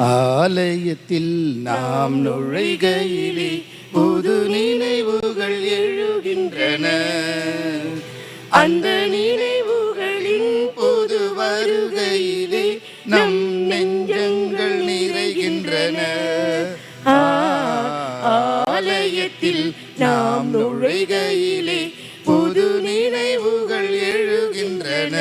ஆலயத்தில் நாம் நுழைகையிலே புது நினைவுகள் எழுகின்றன. அந்த நினைவுகளின் புது வருகையிலே நம் நெஞ்சங்கள் நிறைகின்றன. ஆலயத்தில் நாம் நுழைகையிலே புது நினைவுகள் எழுகின்றன.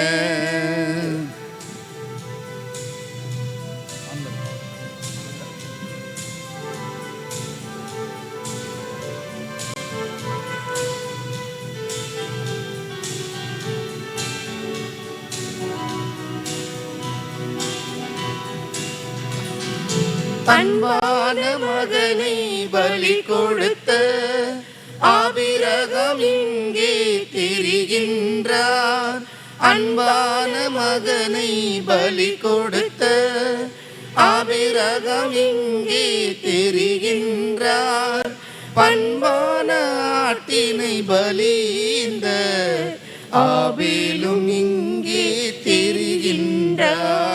அன்பான மகனை பலி கொடுத்த ஆபிரகாம் இங்கே திரிகின்றார். அன்பான மகனை பலி கொடுத்த ஆபிரகாம் இங்கே திரிகின்றார். பண்பான ஆட்டினை பலிந்த ஆபேலும் இங்கே திரிகின்றார்.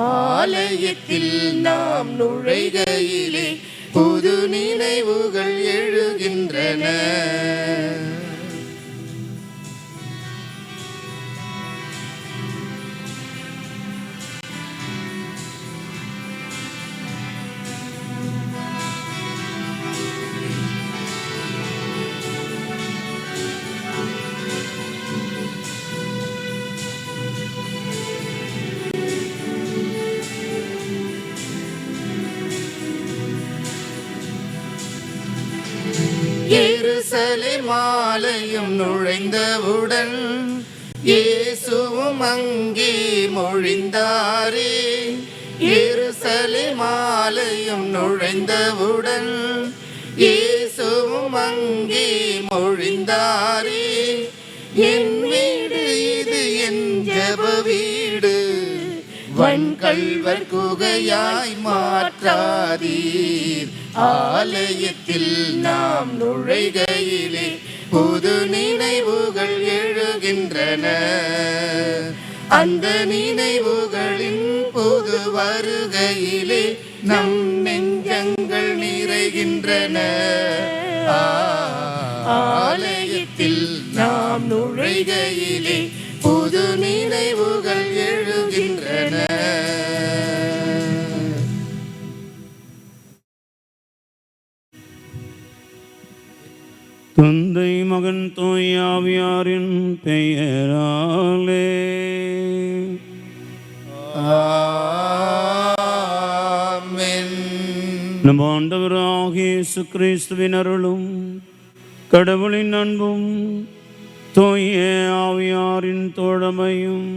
ஆலயத்தில் நாம் நுழைகையிலே புது நினைவுகள் எழுகின்றன. எருசலேம் ஆலயம் நுழைந்தவுடன் இயேசுவும் அங்கே மொழிந்தாரே. எருசலேம் ஆலயம் நுழைந்தவுடன் இயேசுவும் அங்கே மொழிந்தாரே. என் வீடு இது என் ஜெப வீடு, வன்கள்வர் குகையாய் மாற்றாதீர். ஆலயத்தில் நாம் நுழைகையிலே புது நினைவுகள் எழுகின்றன. அந்த நினைவுகளின் புது வருகையிலே நம் நெஞ்சங்கள் நிறைகின்றன. ஆலயத்தில் நாம் நுழைகையிலே புது நினைவுகள் எழுகின்றன. தந்தை மகன் தூய ஆவியாரின் பெயராலே ஆமென். நம் ஆண்டவராகிய இயேசு கிறிஸ்துவின் அருளும் கடவுளின் அன்பும் தூய ஆவியாரின் தோழமையும்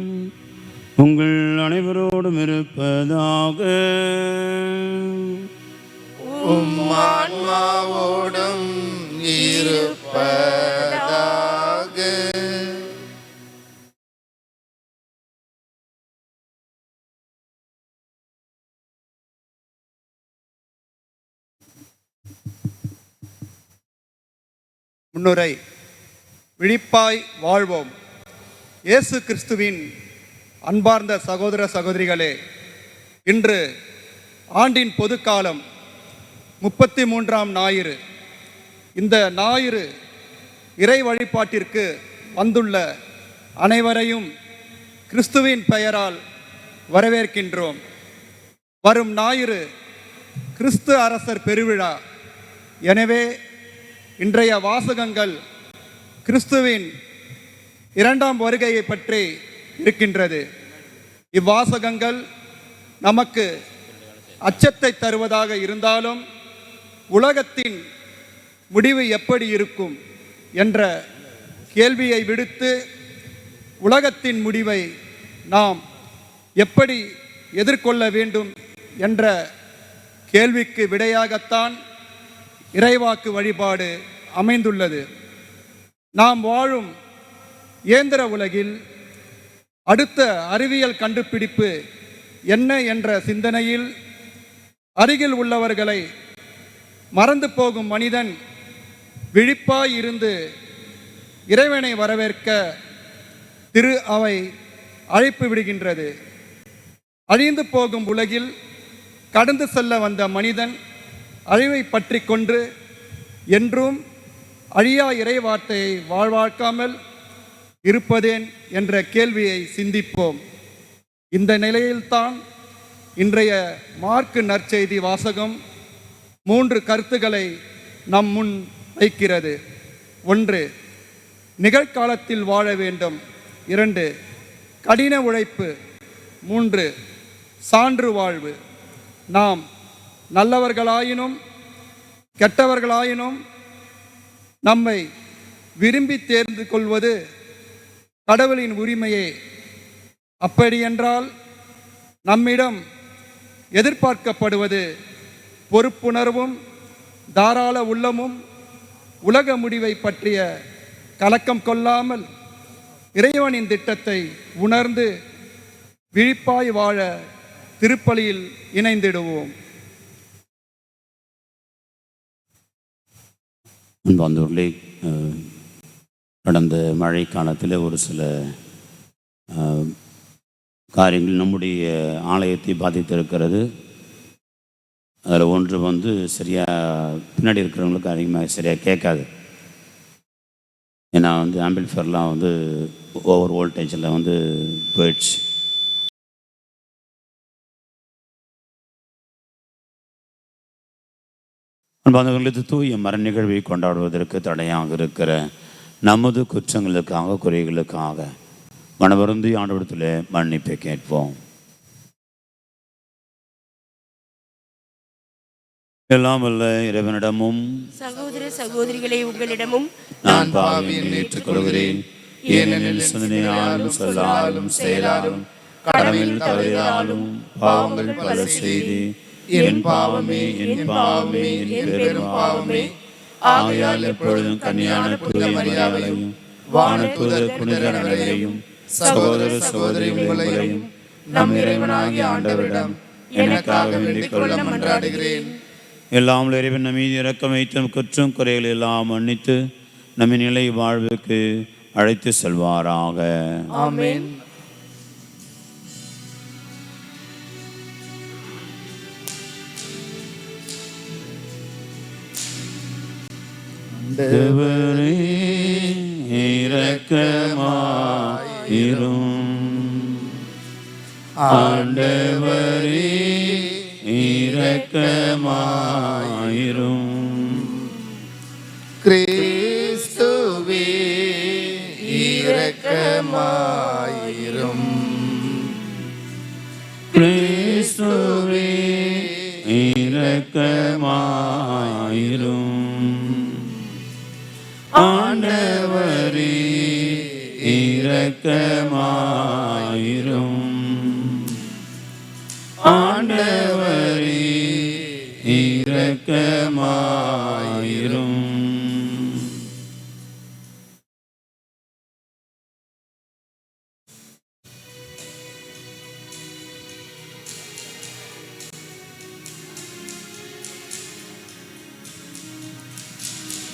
உங்கள் அனைவரோடும் இருப்பதாக. உம் ஆன்மாவோடும் இருப்பதாக. முன்னுரை. விழிப்பாய் வாழ்வோம். இயேசு கிறிஸ்துவின் அன்பார்ந்த சகோதர சகோதரிகளே, இன்று ஆண்டின் பொதுக்காலம் 33ஆம் ஞாயிறு. இந்த ஞாயிறு இறை வழிபாட்டிற்கு வந்துள்ள அனைவரையும் கிறிஸ்துவின் பெயரால் வரவேற்கின்றோம். வரும் ஞாயிறு கிறிஸ்து அரசர் பெருவிழா. எனவே இன்றைய வாசகங்கள் கிறிஸ்துவின் 2ஆம் வருகையை பற்றி இருக்கின்றது. இவ்வாசகங்கள் நமக்கு அச்சத்தை தருவதாக இருந்தாலும் உலகத்தின் முடிவு எப்படி இருக்கும் என்ற கேள்வியை விடுத்து உலகத்தின் முடிவை நாம் எப்படி எதிர்கொள்ள வேண்டும் என்ற கேள்விக்கு விடையாகத்தான் இறைவாக்கு வழிபாடு அமைந்துள்ளது. நாம் வாழும் இயந்திர உலகில் அடுத்த அறிவியல் கண்டுபிடிப்பு என்ன என்ற சிந்தனையில் அருகில் உள்ளவர்களை மறந்து போகும் மனிதன் விழிப்பாய் இருந்து இறைவனை வரவேற்க திரு அவை அழைப்பு விடுகின்றது. அழிந்து போகும் உலகில் கடந்து செல்ல வந்த மனிதன் அழிவை பற்றி கொண்டு என்றும் அழியா இறைவார்த்தையை வாழ்வாக்காமல் இருப்பதேன் என்ற கேள்வியை சிந்திப்போம். இந்த நிலையில்தான் இன்றைய மார்க்கு நற்செய்தி வாசகம் 3 கருத்துக்களை நம் முன் வைக்கிறது. 1, நிகழ்காலத்தில் வாழ வேண்டும். 2, கடின உழைப்பு. 3, சான்று வாழ்வு. நாம் நல்லவர்களாயினும் கெட்டவர்களாயினும் நம்மை விரும்பி தேர்ந்து கொள்வது கடவுளின் உரிமையே. அப்படியென்றால் நம்மிடம் எதிர்பார்க்கப்படுவது பொறுப்புணர்வும் தாராள உள்ளமும் உலக முடிவை பற்றிய கலக்கம் கொள்ளாமல் இறைவனின் திட்டத்தை உணர்ந்து விழிப்பாய் வாழ திருப்பலியில் இணைந்திடுவோம். அன்பார்ந்தவர்களே, கடந்த மழை காலத்தில் ஒரு சில காரியங்கள் நம்முடைய ஆலயத்தை பாதித்திருக்கிறது. அதில் ஒன்று சரியாக பின்னாடி இருக்கிறவங்களுக்கு அதிகமாக சரியாக கேட்காது. ஏன்னா ஆம்பிள்ஃபேர்லாம் ஓவர் வோல்டேஜில் போயிடுச்சு. அன்பார்ந்தவர்களுக்கு தூய மர நிகழ்வை கொண்டாடுவதற்கு தடையாக இருக்கிற நமது குற்றங்களுக்காக குறைகளுக்காக மனவருந்தி ஆண்டவரிடத்தில் மன்னிப்பை கேட்போம். எல்லாம் வல்ல இறைவனிடமும் சகோதர சகோதரிகளை உங்களிடமும் நான் பாவியை ஏற்றுக்கொள்கிறேன். ஏனெனில் சிந்தனையாலும் சொல்லாலும் செயலாலும் கடமையில் தவறினாலும் பாவங்கள் பல செய்து என் பாவமே என் பாவமே என் பெரும் பாவமே. ஆகையால் எப்பொழுதும் கன்னியான தூய மரியாதையும் வானதூதர் புனிதர்களையும் சகோதர சகோதரிகளையும் நம் இறைவனாகிய ஆண்டவரிடம் எனக்காக வேண்டிக் கொள்ள மன்றாடுகிறேன். எல்லாம் இறைவன் நம்மீது இரக்கம் வைத்து குற்றம் குறைகள் எல்லாம் மன்னித்து நம்மை நிலை வாழ்வுக்கு அழைத்து செல்வாராக. ஆமென். ஆண்டவரே இரக்கமாயிரும். ஆண்டவரே இரக்கமாயிரும். கிறிஸ்துவே இரக்கமாயிரும். கிறிஸ்துவே இரக்கமாயிரும். ஆண்டவரே இரக்கமாயிரும். ஆண்டவரே இரக்கமாயிரும்.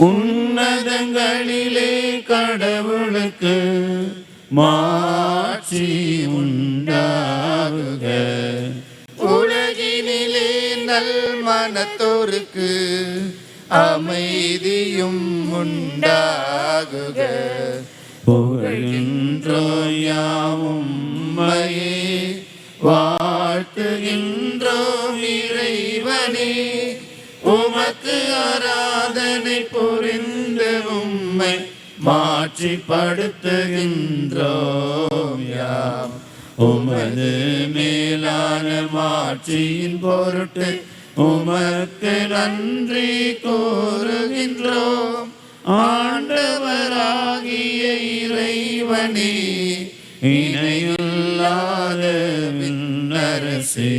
உன்னதங்களிலே கடவுளுக்கு மாட்சி உண்டாகுக. உலகினிலே நல் மனத்தோருக்கு அமைதியும் உண்டாகுக. புகழ்கின்றோம் யாவும் உம்மையே, வாழ்த்துகின்றோம் இறைவனே. உமக்கு ஆராதனை புரிந்து உம்மை மாட்சிப்படுத்துகின்றோம் யாம். உமது மேலான மாட்சியின் பொருட்டு உமக்கு நன்றி கூறுகின்றோம். ஆண்டவராகிய இறைவனே, இணையில்லாத விண்ணரசே,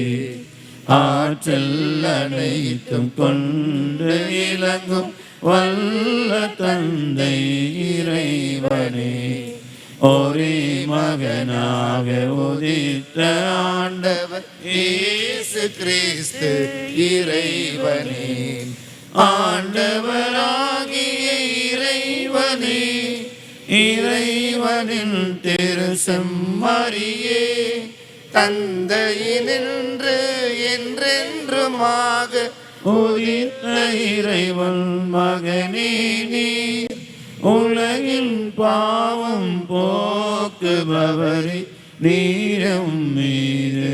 ஆற்றல் அனைத்தும் கொண்டு இலங்கும் வல்ல தந்தை இறைவனே, ஒரே மகனாக உதித்த ஆண்டவர் இயேசு கிறிஸ்து இறைவனே. ஆண்டவராகிய இறைவனே, இறைவனின் திருசெம்மறியே, தந்தையினின்று என்று என்றென்றுமாக உதித்த இறைவன் மகனே நீர் உலகின் பாவம் போக்குபவரே நீரம் மீது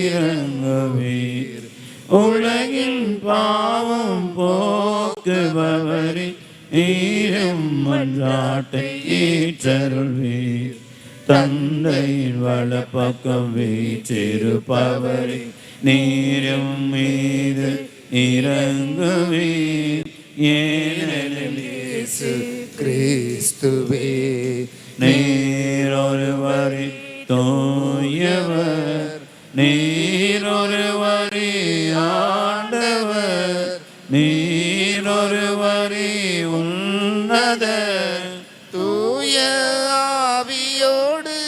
இறங்குவீர் உலகின் பாவம் போக்குபவரே நீரம் மன்றாட்டை ஏற்றருள்வீர் தந்தையின் வலப்பக்கம் வீற்றிருப்பவரே நீரும் மீது இறங்குவீர் ஏனெனில் இயேசு கிறிஸ்துவே நீரொருவரே தூயவர் நீரொருவரே ஆண்டவர் நீரொருவரே உன்னத தூய ஆவியோடு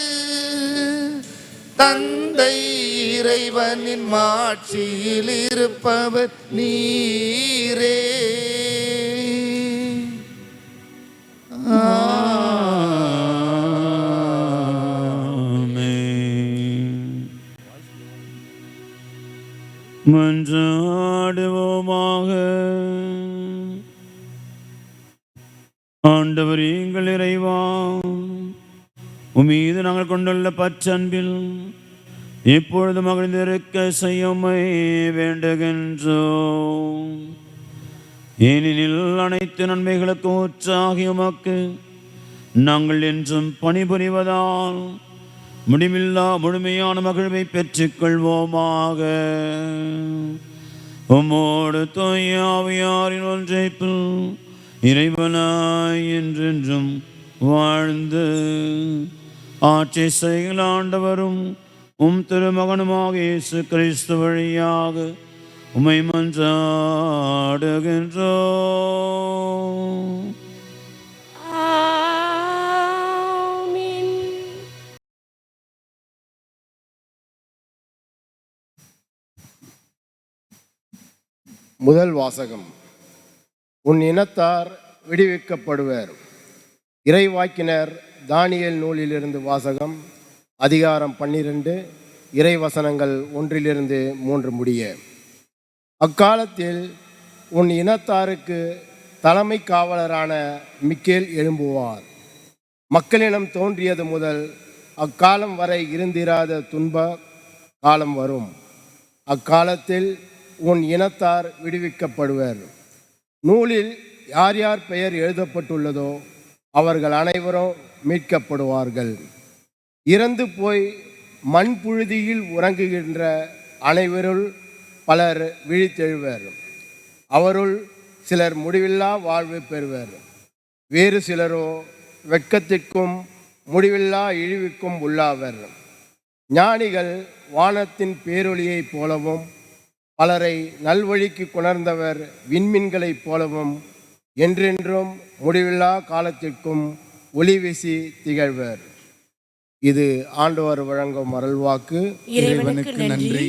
தந்தை இறைவனின் மாட்சியில் இருப்பவர் நீரே. மன்றாடுவோமாக. ஆண்டவர் எங்கள் இறைவா, உம்மீது நாங்கள் கொண்டுள்ள பற்றன்பில் இப்பொழுது மகிழ்ந்திருக்க செய்யுமை வேண்டுகின்றோம். ஏனெனில் அனைத்து நன்மைகளுக்கு ஊற்றாகி உமக்கு நாங்கள் என்றும் பணிபுரிவதால் முடிவில்லா முழுமையான மகிழ்வை பெற்றுக் கொள்வோமாக. உம்மோடு தூய ஆவியாரின் ஒன்றைப்பில் இறைவனாய் என்றென்றும் வாழ்ந்து ஆட்சி செய்கிற ஆண்டவரும் உம் திருமகனுமாக இயேசு கிறிஸ்து வழியாக உம்மை மன்றாடுகின்றோம். முதல் வாசகம். உன் இனத்தார் விடுவிக்கப்படுவர். இறைவாக்கினர் தானியேல் நூலிலிருந்து வாசகம். அதிகாரம் 12, இறைவசனங்கள் 1-3 முடிய. அக்காலத்தில் உன் இனத்தாருக்கு தலைமை காவலரான மிக்கேல் எழும்புவார். மக்களிடம் தோன்றியது முதல் அக்காலம் வரை இருந்திராத துன்ப காலம் வரும். அக்காலத்தில் உன் இனத்தார் விடுவிக்கப்படுவர். நூலில் யார் யார் பெயர் எழுதப்பட்டுள்ளதோ அவர்கள் அனைவரும் மீட்கப்படுவார்கள். இறந்து போய் மண்புழுதியில் உறங்குகின்ற அனைவருள் பலர் விழித்தெழுவர். அவருள் சிலர் முடிவில்லா வாழ்வு பெறுவர். வேறு சிலரோ வெட்கத்திற்கும் முடிவில்லா இழிவுக்கும் உள்ளாவர். ஞானிகள் வானத்தின் பேரொளியைப் போலவும் பலரை நல்வழிக்கு கொணர்ந்தவர் விண்மீன்களைப் போலவும் என்றென்றும் முடிவில்லா காலத்திற்கும் ஒளி வீசி திகழ்வர். இது ஆண்டவர் வழங்கும் அருள்வாக்கு. இறைவனுக்கு நன்றி.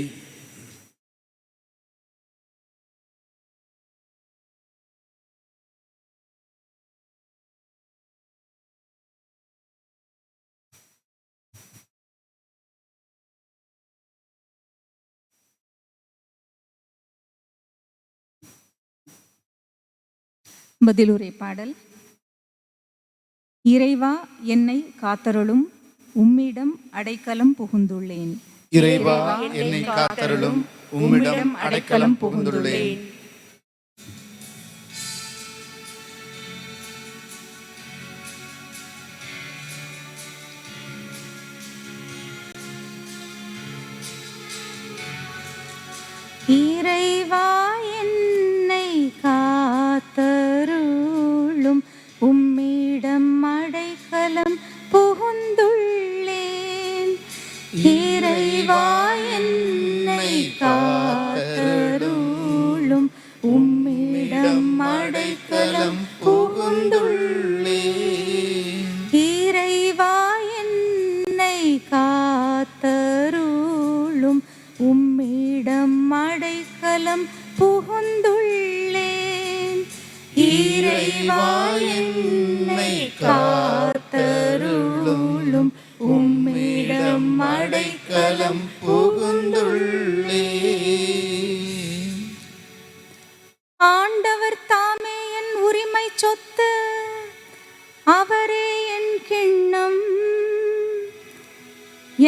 பதிலுரை பாடல். இறைவா என்னை காத்தருளும், உம்மிடம் அடைக்கலம் புகுந்துள்ளேன். இறைவா என்னை காத்தருளும், உம்மிடம் அடைக்கலம் புகுந்துள்ளேன். இறைவா என்னை காத்தருளும், உம்மிடம் அடைக்கலம் புகுந்துள்ளேன். இறைவா என்னை காத்தருளும், உம்மிடம் அடைக்கலம் புகுந்துள்ளேன். இறைவா என்னை காத்தருளும், உம்மிடம் அடைக்கலம் புகுந்துள்ளேன். இறைவா என்னை காத்தருளும், உம்மிடம் அடைக்கலம் புகுந்துள்ளேன். ஆண்டவர் தாமே என் உரிமை சொத்து, அவரே என் கிண்ணம்.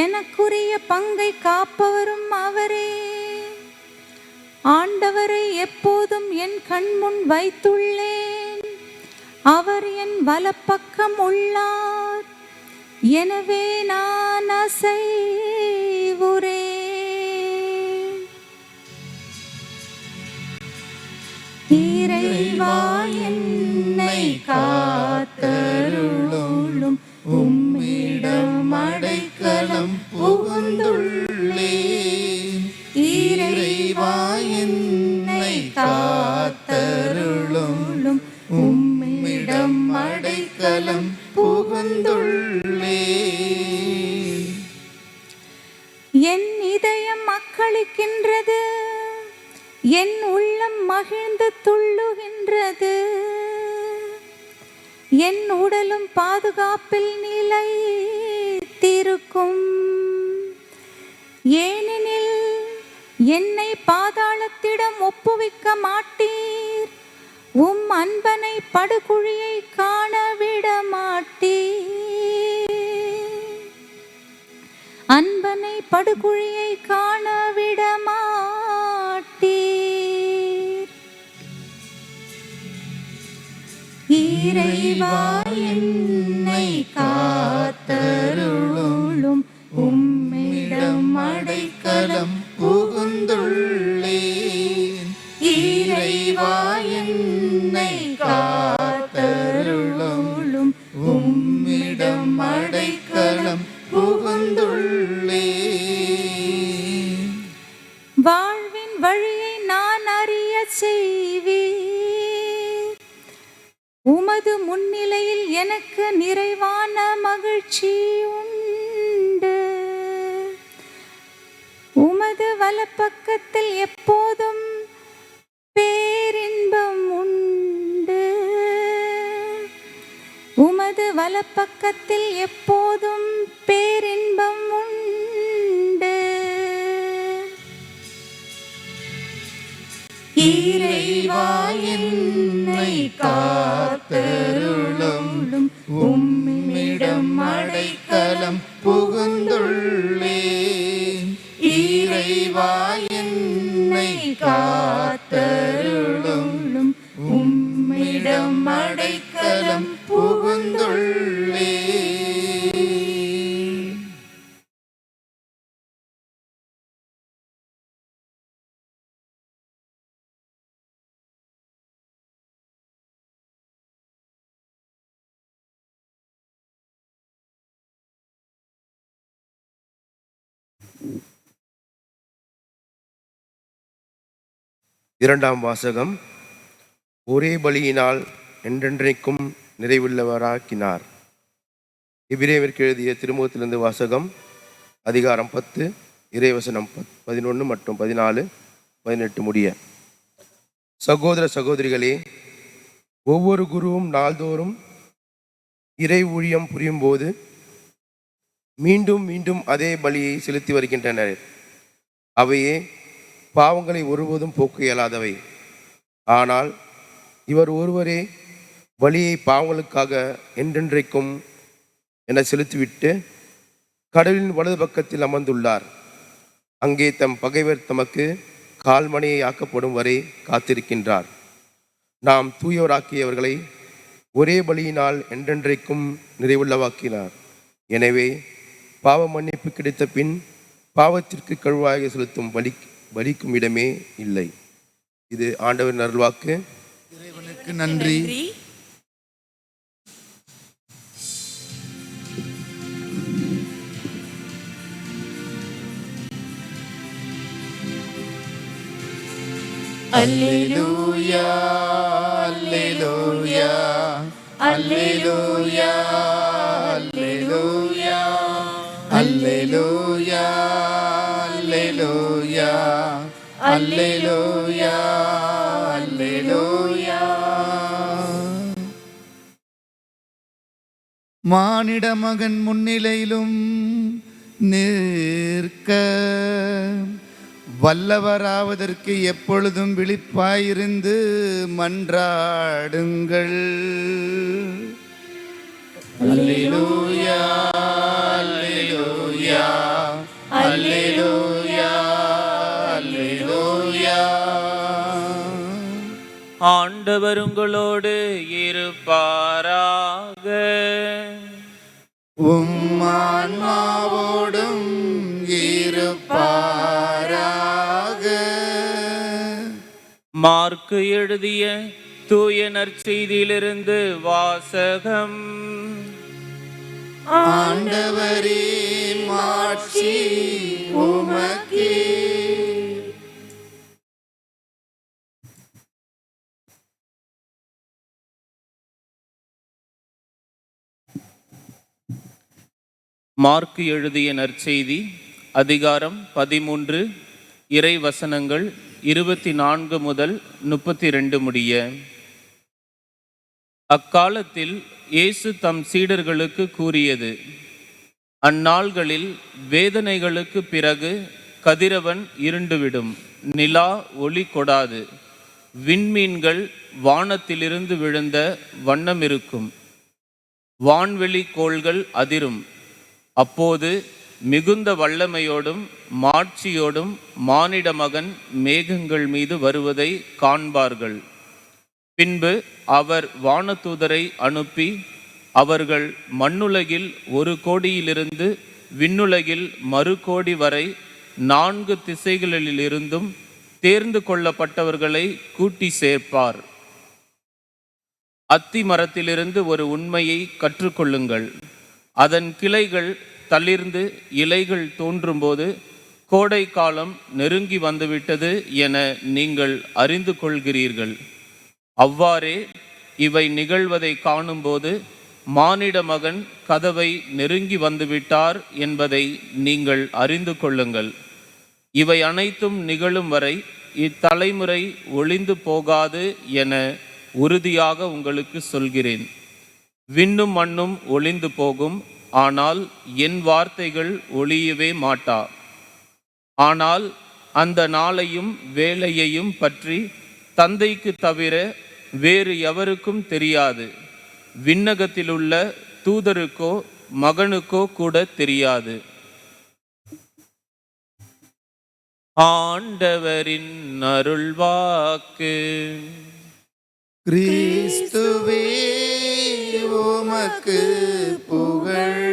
எனக்குரிய பங்கை காப்பவரும் அவரே. ஆண்டவரை எப்போதும் என் கண்முன் வைத்துள்ளேன். அவர் என் வலப்பக்கம் உள்ளார், எனவே நான் அசைவுறேன். இறைவா என்னை காத்தருளும், உம்மிடம் அடைக்கலம் புகுந்துள்ளேன். இறைவா என்னை காத்தருளும், உம்மிடம் அடைக்கலம் புகுந்துள்ளேன். என் இதயம் மக்களிக்கின்றது, என் உள்ளம் மகிழ்ந்து துள்ளுகின்றது. என் உடலும் பாதுகாப்பில் நிலைத்திருக்கும். ஏனெனில் என்னை பாதாளத்திடம் ஒப்புவிக்க மாட்டீர், உம் அன்பனை படுகுழியை காணவிட மாட்டீர். அன்பனை படுகுழியை காணவிட மாட்டீர். இறைவா என்னை காத்தருளும், உம்மிடம் அடைக்கலம் புகுந்துள்ளேன். இறைவா என்னை காத்தருளும், உம்மிடம் அடைக்கலம் புகுந்துள்ளேன். வாழ்வின் வழியை நான் அறிய செய்வீர். உமது முன்னிலையில் எனக்கு நிறைவான மகிழ்ச்சி உண்டு. உமது வலப்பக்கத்தில் எப்போதும் பேரின்பம் உண்டு. உமது வலப்பக்கத்தில் எப்போதும் பேரின்பம் உண்டு. இறைவா என்னை காத்தருளும், உம்மிடம் அடைக்கலம் புகுந்துள்ளேன். இறைவா என்னை காத்தருளும், உம்மிடம் அடைக்கலம் புகுந்துள்ளேன். இரண்டாம் வாசகம். ஒரே பலியினால் என்றென்றைக்கும் நிறைவுள்ளவராக்கினார். எபிரேயருக்கு எழுதிய திருமுகத்திலிருந்து வாசகம். அதிகாரம் 10, இறைவசனம் 11 மற்றும் 14, 18 முடிய. சகோதர சகோதரிகளே, ஒவ்வொரு குருவும் நாள்தோறும் இறை ஊழியம் புரியும் போது மீண்டும் மீண்டும் அதே பலியை செலுத்தி வருகின்றனர். அவையே பாவங்களை ஒருபோதும் போக்க இயலாதவை. ஆனால் இவர் ஒருவரே பலியை பாவங்களுக்காக என்றென்றைக்கும் என செலுத்திவிட்டு கடவுளின் வலது பக்கத்தில் அமர்ந்துள்ளார். அங்கே தம் பகைவர் தமக்கு கால்மணியை ஆக்கப்படும் வரை காத்திருக்கின்றார். நாம் தூயவராக்கியவர்களை ஒரே பலியினால் என்றென்றைக்கும் நிறைவுள்ளவாக்கினார். எனவே பாவ மன்னிப்பு கிடைத்த பின் பாவத்திற்கு கழுவாக செலுத்தும் பலிக்கும் இடமே இல்லை. இது ஆண்டவர் அருள்வாக்கு. இறைவனுக்கு நன்றி. அல்லேலூயா, அல்லேலூயா, அல்லேலூயா, அல்லேலூயா, அல்லேலூயா, அல்லேலூயா, அல்லேலூயா, அல்லேலூயா. மானிட மகன் முன்னிலையிலும் நிற்க வல்லவராவதற்கு எப்பொழுதும் விழிப்பாயிருந்து மன்றாடுங்கள். அல்லேலூயா, அல்லேலூயா, அல்லேலூயா, அல்லேலூயா. ஆண்டவர் உங்களோடு இருப்பாராக. உம் ஆன்மாவோடும் இருப்பாராக. மார்க்கு எழுதிய தூய நற்செய்தியிலிருந்து வாசகம். ஆண்டவரே, மாட்சி உமக்கே. மார்க்கு எழுதிய நற்செய்தி அதிகாரம் 13, இறை வசனங்கள் 24 முதல் 32 முடிய. அக்காலத்தில் இயேசு தம் சீடர்களுக்கு கூறியது: அந்நாள்களில் வேதனைகளுக்கு பிறகு கதிரவன் இருண்டுவிடும், நிலா ஒளி கொடாது, விண்மீன்கள் வானத்திலிருந்து விழுந்த வண்ணமிருக்கும், வான்வெளி கோள்கள் அதிரும். அப்போது மிகுந்த வல்லமையோடும் மாட்சியோடும் மானிட மகன் மேகங்கள் மீது வருவதை காண்பார்கள். பின்பு அவர் வானதூதரை அனுப்பி அவர்கள் மண்ணுலகில் 1 கோடியிலிருந்து விண்ணுலகில் 1 கோடி வரை 4 திசைகளிலிருந்தும் தேர்ந்து கொள்ளப்பட்டவர்களை கூட்டி சேர்ப்பார். அத்தி மரத்திலிருந்து ஒரு உண்மையை கற்றுக்கொள்ளுங்கள். அதன் கிளைகள் தளிர்ந்து இலைகள் தோன்றும்போது கோடை காலம் நெருங்கி வந்துவிட்டது என நீங்கள் அறிந்து கொள்கிறீர்கள். அவ்வாறே இவை நிகழ்வதை காணும்போது மானிட மகன் கதவை நெருங்கி வந்துவிட்டார் என்பதை நீங்கள் அறிந்து கொள்ளுங்கள். இவை அனைத்தும் நிகழும் வரை இத்தலைமுறை ஒளிந்து போகாது என உறுதியாக உங்களுக்கு சொல்கிறேன். விண்ணும் மண்ணும் ஒளிந்து போகும், ஆனால் என் வார்த்தைகள் ஒளியவே மாட்டா. ஆனால் அந்த நாளையும் வேளையையும் பற்றி தந்தைக்கு தவிர வேறு எவருக்கும் தெரியாது. விண்ணகத்திலுள்ள தூதருக்கோ மகனுக்கோ கூட தெரியாது. ஆண்டவரின் அருள்வாக்கு. கிறிஸ்துவே, உமக்கு புகழ்.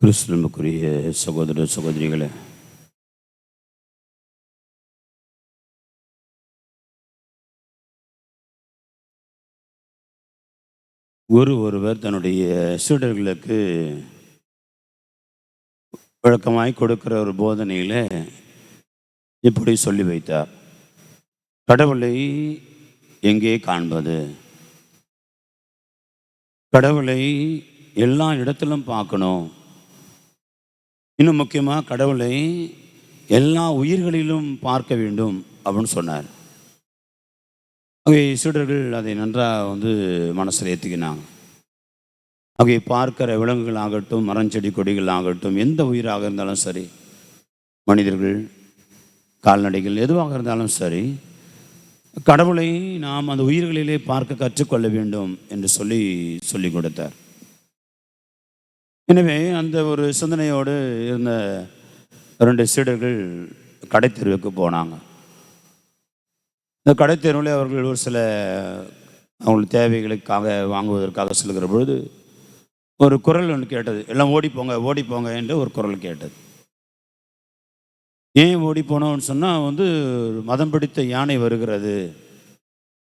கிறிஸ்துவுக்குரிய சகோதர சகோதரிகளே, ஒருவர் தன்னுடைய சீடர்களுக்கு விளக்கமாய் கொடுக்கிற ஒரு போதனையில் இப்படி சொல்லி வைத்தார்: கடவுளை எங்கே காண்பது? கடவுளை எல்லா இடத்திலும் பார்க்கணும். இன்னும் முக்கியமாக கடவுளை எல்லா உயிர்களிலும் பார்க்க வேண்டும் அப்படின்னு சொன்னார். சீடர்கள் அதை நன்றாக மனசில் ஏற்றுக்கினாங்க. பார்க்கிற விலங்குகள் ஆகட்டும், மரஞ்செடி கொடிகள் ஆகட்டும், எந்த உயிராக இருந்தாலும் சரி, மனிதர்கள், கால்நடைகள் எதுவாக இருந்தாலும் சரி, கடவுளை நாம் அந்த உயிர்களிலே பார்க்க கற்றுக்கொள்ள வேண்டும் என்று சொல்லி கொடுத்தார். எனவே அந்த ஒரு சிந்தனையோடு இருந்த 2 சீடர்கள் கடைத்தெருவுக்கு போனாங்க. இந்த கடைத்தெருவில் அவர்கள் ஒரு சில அவங்களுக்கு தேவைகளுக்காக வாங்குவதற்காக செல்கிற பொழுது ஒரு குரல் ஒன்று கேட்டது. எல்லாம் ஓடிப்போங்க என்று ஒரு குரல் கேட்டது. ஏன் ஓடி போனோம்னு சொன்னால் மதம் பிடித்த யானை வருகிறது,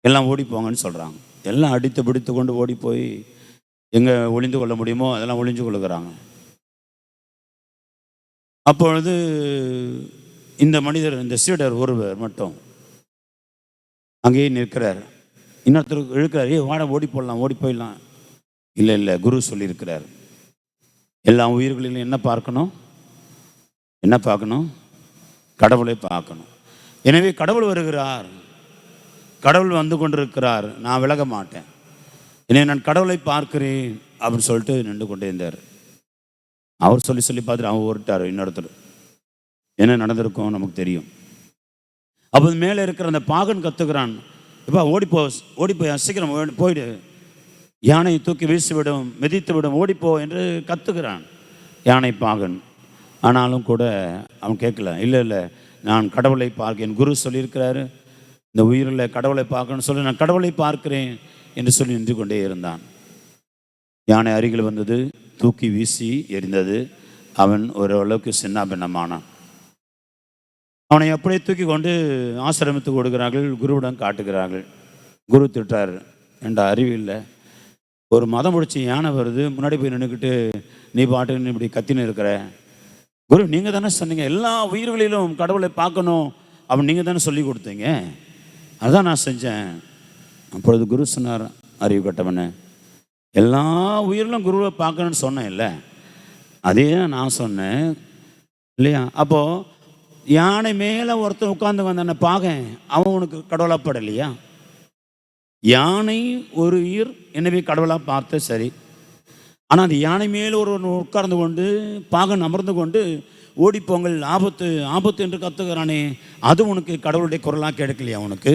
எல்லாம் ஓடிப்போங்கன்னு சொல்கிறாங்க. எல்லாம் அடித்து பிடித்து கொண்டு ஓடி போய் எங்கே ஒளிந்து கொள்ள முடியுமோ அதெல்லாம் ஒளிஞ்சு கொள்ளுகிறாங்க. அப்பொழுது இந்த சீடர் ஒருவர் மட்டும் அங்கேயே நிற்கிறார். இன்னொருத்தர் இழுக்கிறார், வாட ஓடி போயிடலாம். இல்லை, குரு சொல்லியிருக்கிறார், எல்லா உயிர்களிலும் என்ன பார்க்கணும்? கடவுளை பார்க்கணும். எனவே கடவுள் வருகிறார், கடவுள் வந்து கொண்டிருக்கிறார், நான் விலக மாட்டேன், எனவே நான் கடவுளை பார்க்கிறேன் அப்படின்னு சொல்லிட்டு நின்று கொண்டே இருந்தார். அவர் சொல்லி பார்த்துட்டு அவன் ஓட்டார் இன்னொருத்தர். என்ன நடந்திருக்கும் நமக்கு தெரியும். அப்போ மேலே இருக்கிற அந்த பாகன் கத்துக்கிறான், இப்போ ஓடிப்போய் சீக்கிரம் போயிடு, யானையை தூக்கி வீசிவிடும், மிதித்து விடும், ஓடிப்போ என்று கத்துக்கிறான் யானை பாகன். ஆனாலும் கூட அவன் கேட்கல. இல்லை நான் கடவுளை பார்க்க, என் குரு சொல்லியிருக்கிறாரு இந்த உயிரில் கடவுளை பார்க்கணும்னு சொல்லி நான் கடவுளை பார்க்கிறேன் என்று சொல்லி நின்று கொண்டே இருந்தான். யானை அருகில் வந்தது, தூக்கி வீசி எறிந்தது. அவன் ஓரளவுக்கு சின்ன பின்னமானான். அவனை அப்படியே தூக்கி கொண்டு ஆசிரமத்துக்கு கொடுக்கிறார்கள், குருவிடம் காட்டுகிறார்கள். குரு திட்டார், என்ற அறிவு இல்லை, ஒரு மதம் முடிச்சு யானை வருது, முன்னாடி போய் நின்றுக்கிட்டு நீ பாட்டுன்னு இப்படி கத்தின்னு இருக்கிற. குரு, நீங்கள் தானே சொன்னீங்க எல்லா உயிர்களிலும் கடவுளை பார்க்கணும் அப்படின்னு நீங்கள் தானே சொல்லி கொடுத்தீங்க, அதுதான் நான் செஞ்சேன். அப்பொழுது குரு சொன்னார், அறிவு கட்டவனே, எல்லா உயிரிலும் குருவை பார்க்கணும்னு சொன்னேன் இல்லை, அதே தான் நான் சொன்னேன் இல்லையா? அப்போது யானை மேலே ஒருத்தன் உட்காந்து வந்தான பாகன், அவன் உனக்கு கடவுளாப்படலையா? யானை ஒரு உயிர், எனவே கடவுளாக பார்த்த சரி. ஆனால் அந்த யானை மேலே ஒருவன் உட்கார்ந்து கொண்டு பாகன் அமர்ந்து கொண்டு ஓடிப்போங்கள், ஆபத்து ஆபத்து என்று கத்துக்கிறானே, அது உனக்கு கடவுளுடைய குரலாக கிடைக்கலையா உனக்கு?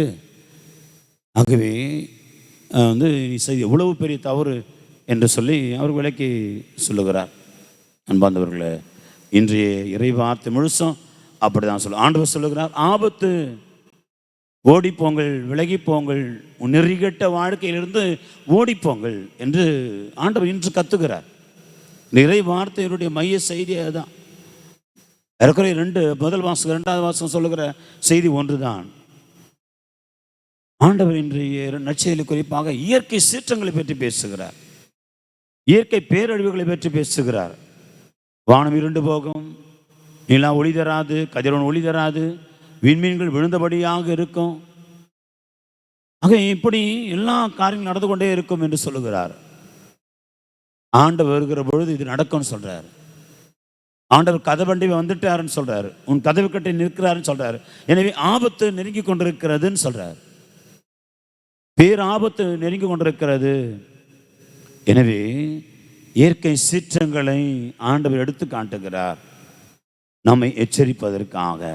ஆகவே நீ செய்தி எவ்வளவு பெரிய தவறு என்று சொல்லி அவர் விளக்கி சொல்லுகிறார். அன்பார்ந்தவர்களே, இன்றைய இறைவார்த்தை முழுசும் அப்படி தான் ஆண்டவர் சொல்லுகிறார், ஆபத்து, ஓடிப்போங்கள், விலகிப்போங்கள், நெறிகட்ட வாழ்க்கையிலிருந்து ஓடிப்போங்கள் என்று ஆண்டவர் இன்று கத்துகிறார். இந்த இறை வார்த்தையினுடைய மைய செய்தி அதுதான். ஏறக்குறைய முதல் வாசகம் 2வது வாசகம் சொல்லுகிற செய்தி ஒன்று தான். ஆண்டவர் இன்றைய நற்செய்தியில் குறிப்பாக இயற்கை சீற்றங்களை பற்றி பேசுகிறார், இயற்கை பேரழிவுகளை பற்றி பேசுகிறார். வானம் இருண்டு போகும், நிலா ஒளி தராது, கதிரவன் ஒளி தராது, விண்மீன்கள் விழுந்தபடியாக இருக்கும். ஆக இப்படி எல்லா காரியங்களும் நடந்து கொண்டே இருக்கும் என்று சொல்லுகிறார். ஆண்டவர் வருகிற பொழுது இது நடக்கும்னு சொல்றாரு. ஆண்டவர் கதவண்டி வந்துட்டாருன்னு சொல்றாரு, உன் கதவு கட்டி நிற்கிறாருன்னு சொல்றாரு. எனவே ஆபத்து நெருங்கி கொண்டிருக்கிறதுன்னு சொல்றாரு, பேராபத்து நெருங்கி கொண்டிருக்கிறது. எனவே இயற்கை சீற்றங்களை ஆண்டவர் எடுத்து காட்டுகிறார் நம்மை எச்சரிப்பதற்காக.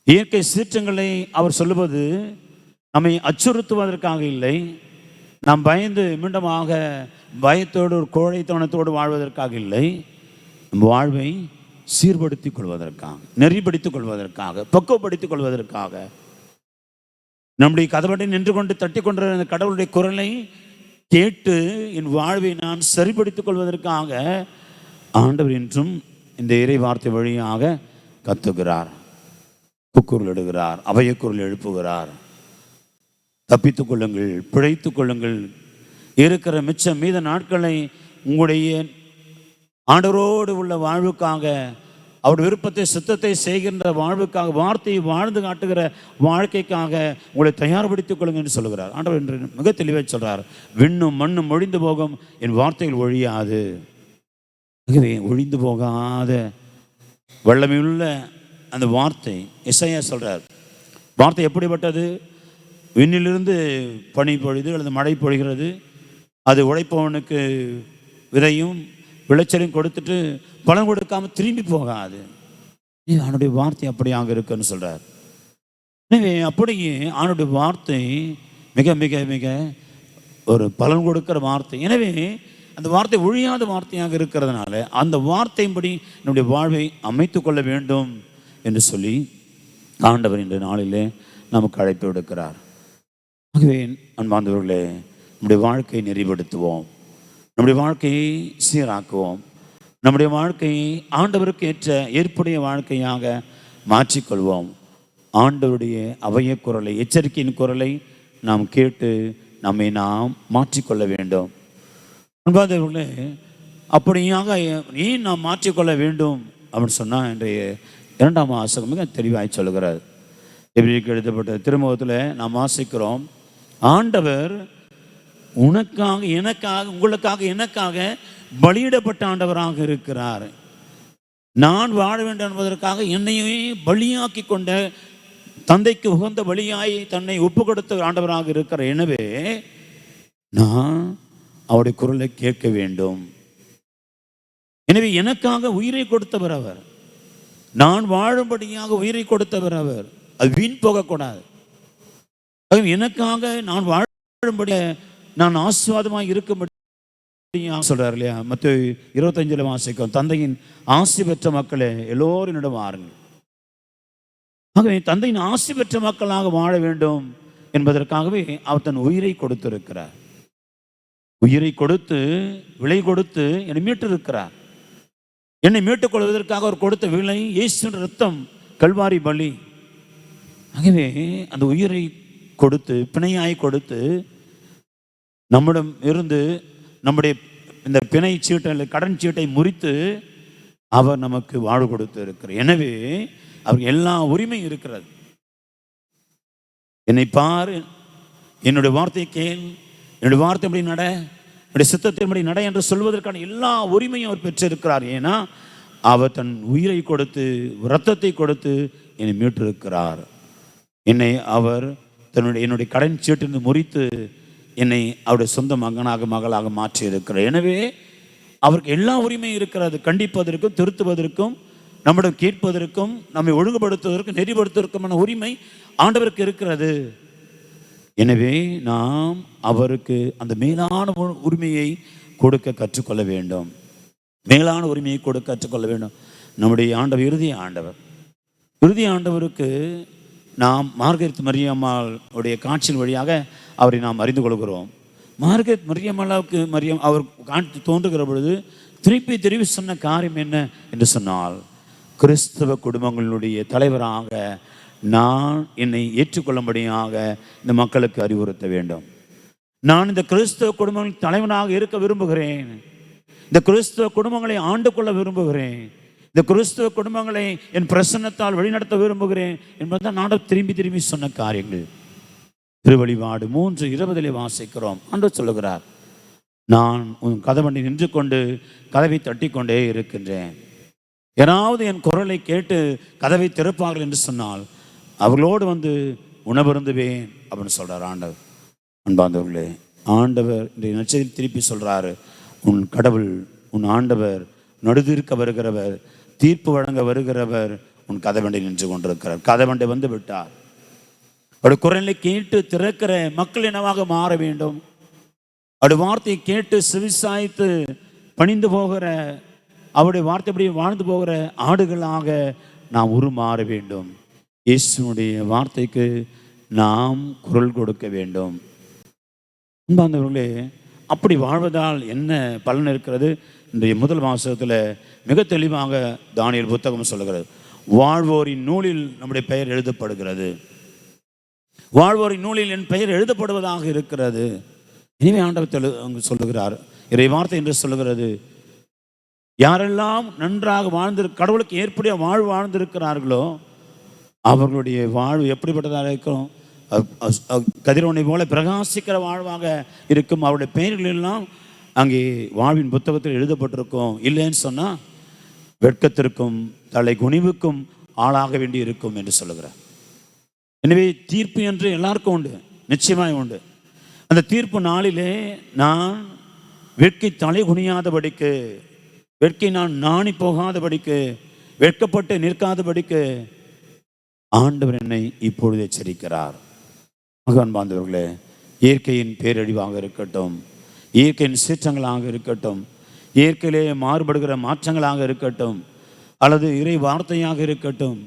இயற்கை சீற்றங்களை அவர் சொல்லுவது நம்மை அச்சுறுத்துவதற்காக இல்லை, நாம் பயந்து மீண்டுமாக பயத்தோடு ஒரு கோழைத்தனத்தோடு வாழ்வதற்காக இல்லை, நம் வாழ்வை சீர்படுத்திக் கொள்வதற்காக, நெறிப்படுத்திக் கொள்வதற்காக, பக்குவப்படுத்திக் கொள்வதற்காக. நம்முடைய கதவட்டை நின்று கொண்டு தட்டி கொண்டிருந்த கடவுளுடைய குரலை கேட்டு என் வாழ்வை நான் சரிப்படுத்திக் கொள்வதற்காக ஆண்டவர் இன்றும் இந்த இறை வார்த்தை வழியாக கத்துகிறார், கூக்குரல் இடுகிறார், அபயக்குரல் எழுப்புகிறார். தப்பித்துக் கொள்ளுங்கள், பிழைத்துக் கொள்ளுங்கள், இருக்கிற மிச்சம் மீத நாட்களை உங்களுடைய ஆண்டவரோடு உள்ள வாழ்வுக்காக, அவருடைய விருப்பத்தை சித்தத்தை செய்கின்ற வாழ்வுக்காக, வார்த்தையை வாழ்ந்து காட்டுகிற வாழ்க்கைக்காக உங்களை தயார்படுத்திக் கொள்ளுங்க என்று சொல்லுகிறார். ஆண்டவர் என்று மிக தெளிவாக சொல்றார், விண்ணும் மண்ணும் ஒழிந்து போகும், என் வார்த்தைகள் ஒழியாது. ஆகவே ஒழிந்து போகாத வல்லமையுள்ள அந்த வார்த்தை. எஸ்ஐயா சொல்றார், வார்த்தை எப்படிப்பட்டது? விண்ணிலிருந்து பனி பொழிது அல்லது மழை பொழிகிறது, அது உழைப்பவனுக்கு விதையும் விளைச்சலையும் கொடுத்துட்டு பலன் கொடுக்காம திரும்பி போகாது. அவனுடைய வார்த்தை அப்படியாக இருக்குன்னு சொல்றார். எனவே அப்படியே அவனுடைய வார்த்தை மிக மிக மிக ஒரு பலன் கொடுக்கிற வார்த்தை. எனவே அந்த வார்த்தை ஒழியாத வார்த்தையாக இருக்கிறதுனால அந்த வார்த்தையின்படி நம்முடைய வாழ்வை அமைத்து கொள்ள வேண்டும் என்று சொல்லி ஆண்டவர் இன்றைய நாளிலே நமக்கு அழைப்பு விடுக்கிறார். ஆகவே அன்பார்ந்தவர்களே, நம்முடைய வாழ்க்கையை நெறிப்படுத்துவோம், நம்முடைய வாழ்க்கையை சீராக்குவோம், நம்முடைய வாழ்க்கையை ஆண்டவருக்கு ஏற்ற ஏற்புடைய வாழ்க்கையாக மாற்றிக்கொள்வோம். ஆண்டவருடைய அவைய குரலை, எச்சரிக்கையின் குரலை நாம் கேட்டு நம்மை நாம் மாற்றிக்கொள்ள வேண்டும். அன்பார்ந்தவர்களே, அப்படியாக ஏன் நாம் மாற்றிக்கொள்ள வேண்டும் அப்படின்னு சொன்னால் இன்றைய 2ஆம் வாசகம் மிக தெளிவாய் சொல்லுகிறார். எபிரேயருக்கு எழுதப்பட்ட திருமுகத்தில் நாம் வாசிக்கிறோம், ஆண்டவர் உனக்காக, எனக்காக, உங்களுக்காக, எனக்காக பலியிடப்பட்ட ஆண்டவராக இருக்கிறார். நான் வாழ வேண்டும் என்பதற்காக என்னையே பலியாக்கி கொண்ட, தந்தைக்கு உகந்த பலியாய் தன்னை ஒப்பு கொடுத்த ஆண்டவராக இருக்கிற எனவே நான் அவருடைய குரலை கேட்க வேண்டும். எனவே எனக்காக உயிரை கொடுத்தவர் அவர். நான் வாழும்படியாக உயிரை கொடுத்தவர் அவர். அது வீண் போகக்கூடாது. எனக்காக நான் வாழும்படி, நான் ஆசீர்வாதமாக இருக்கும்படி சொல்றாரு இல்லையா? மத்தேயு 25 வாசிக்கும், தந்தையின் ஆசி பெற்ற மக்களே எல்லோரும் என்னிடம் வாருங்கள். ஆகவே தந்தையின் ஆசி பெற்ற மக்களாக வாழ வேண்டும் என்பதற்காகவே அவர் தன் உயிரை கொடுத்திருக்கிறார். உயிரை கொடுத்து, விலை கொடுத்து என்னை மீட்டிருக்கிறார். என்னை மீட்டுக் கொள்வதற்காக அவர் கொடுத்த விலை இயேசுவின் ரத்தம், கல்வாரி பலி. ஆகவே அந்த உயிரை கொடுத்து, பிணையாய் கொடுத்து, நம்மிடம் இருந்து நம்முடைய இந்த பிணை சீட்டை, கடன் சீட்டை முறித்து அவர் நமக்கு வாழ்வு கொடுத்து இருக்கிறார். எனவே அவருக்கு எல்லா உரிமையும் இருக்கிறது. என்னை பார், என்னுடைய வார்த்தையை கேள், என்னுடைய வார்த்தைப்படி நட, என்னுடைய சித்தத்தின்படி நட என்று சொல்வதற்கான எல்லா உரிமையும் அவர் பெற்றிருக்கிறார். ஏன்னா அவர் தன் உயிரை கொடுத்து, இரத்தத்தை கொடுத்து என்னை மீட்டிருக்கிறார். என்னை அவர் என்னுடைய கடன் சீட்டிலிருந்து முறித்து என்னை அவருடைய சொந்த மகனாக, மகளாக மாற்றி இருக்கிறார். எனவே அவருக்கு எல்லா உரிமையும் இருக்கிறது. கண்டிப்பதற்கும், திருத்துவதற்கும், நம்மிடம் கேட்பதற்கும், நம்மை ஒழுங்குபடுத்துவதற்கும், நெறிப்படுத்துவதற்குமான உரிமை ஆண்டவருக்கு இருக்கிறது. எனவே நாம் அவருக்கு அந்த மேலான உரிமையை கொடுக்க கற்றுக்கொள்ள வேண்டும். மேலான உரிமையை கொடுக்க கற்றுக்கொள்ள வேண்டும். நம்முடைய ஆண்டவர் இறுதி ஆண்டவருக்கு நாம் மார்கரெத் மரியம்மாள் உடைய காட்சியின் வழியாக அவரை நாம் அறிந்து கொள்கிறோம். மார்கரெத் மரியம்மாளுக்கு அவர் காட்சி தோன்றுகிற பொழுது திருப்பி சொன்ன காரியம் என்ன என்று சொன்னால், கிறிஸ்தவ குடும்பங்களுடைய தலைவராக நான் என்னை ஏற்றுக்கொள்ளும்படியாக இந்த மக்களுக்கு அறிவுறுத்த வேண்டும். நான் இந்த கிறிஸ்தவ குடும்பங்களின் தலைவனாக இருக்க விரும்புகிறேன். இந்த கிறிஸ்தவ குடும்பங்களை ஆண்டு கொள்ள விரும்புகிறேன். இந்த கிறிஸ்தவ குடும்பங்களை என் பிரசன்னத்தால் வழிநடத்த விரும்புகிறேன் என்பதுதான் நான் திரும்பி சொன்ன காரியங்கள். திருவழிபாடு 3:20 வாசிக்கிறோம். ஆண்டவர் சொல்லுகிறார், நான் உன் கதவண்டி நின்று கொண்டு கதவை தட்டி கொண்டே இருக்கின்றேன். யாராவது என் குரலை கேட்டு கதவை திறப்பார்கள் என்று சொன்னால் அவர்களோடு வந்து உணவருந்துவேன் அப்படின்னு சொல்றார் ஆண்டவர். அன்பார்ந்தவர்களே, ஆண்டவர் இந்த நட்சத்திரம் திருப்பி சொல்றாரு, உன் கடவுள், உன் ஆண்டவர் நடுதிருக்க வருகிறவர், தீர்ப்பு வழங்க வருகிறவர் உன் கதவண்டை நின்று கொண்டிருக்கிறார். கதவண்டை வந்து விட்டார். அவருடைய குரலை கேட்டு திறக்கிற மக்கள் என்னவாக மாற வேண்டும். அவருடைய வார்த்தையை கேட்டு செவிசாய்த்து பணிந்து போகிற, அவருடைய வார்த்தைப்படி வாழ்ந்து போகிற ஆடுகளாக நாம் உருமாற வேண்டும். இயேசுனுடைய வார்த்தைக்கு நாம் குரல் கொடுக்க வேண்டும். அன்பார்ந்தவர்களே, அப்படி வாழ்வதால் என்ன பலன் இருக்கிறது? இன்றைய முதல் வாசகத்தில் மிக தெளிவாக தானியேல் புத்தகம் சொல்லுகிறது. வாழ்வோரின் நூலில் நம்முடைய பெயர் எழுதப்படுகிறது. வாழ்வோரின் நூலில் என் பெயர் எழுதப்படுவதாக இருக்கிறது. இனிமே ஆண்டவர் அங்கு சொல்லுகிறார், இறை வார்த்தை என்று சொல்லுகிறது, யாரெல்லாம் நன்றாக கடவுளுக்கு ஏற்புடைய வாழ்வு வாழ்ந்திருக்கிறார்களோ அவர்களுடைய வாழ்வு எப்படிப்பட்டதாக இருக்கும்? கதிரவனை போல பிரகாசிக்கிற வாழ்வாக இருக்கும். அவருடைய பெயர்கள் எல்லாம் அங்கே வாழ்வின் புத்தகத்தில் எழுதப்பட்டிருக்கும். இல்லைன்னு சொன்னால் வெட்கத்திற்கும் தலை குனிவுக்கும் ஆளாக வேண்டி இருக்கும் என்று சொல்லுகிறார். எனவே தீர்ப்பு என்று எல்லாருக்கும் உண்டு, நிச்சயமாய் உண்டு. அந்த தீர்ப்பு நாளிலே நான் வெட்கை தலை குனியாதபடிக்கு, வெட்கை நான் நாணி போகாதபடிக்கு, வெட்கப்பட்டு நிற்காதபடிக்கு ஆண்டவர் என்னை இப்பொழுது எச்சரிக்கிறார். அன்பார்ந்தவர்களே, இயற்கையின் பேரழிவாக இருக்கட்டும், இயற்கையின் சீற்றங்களாக இருக்கட்டும், இயற்கையிலே மாறுபடுகிற மாற்றங்களாக இருக்கட்டும், அல்லது இறை வார்த்தையாக இருக்கட்டும்,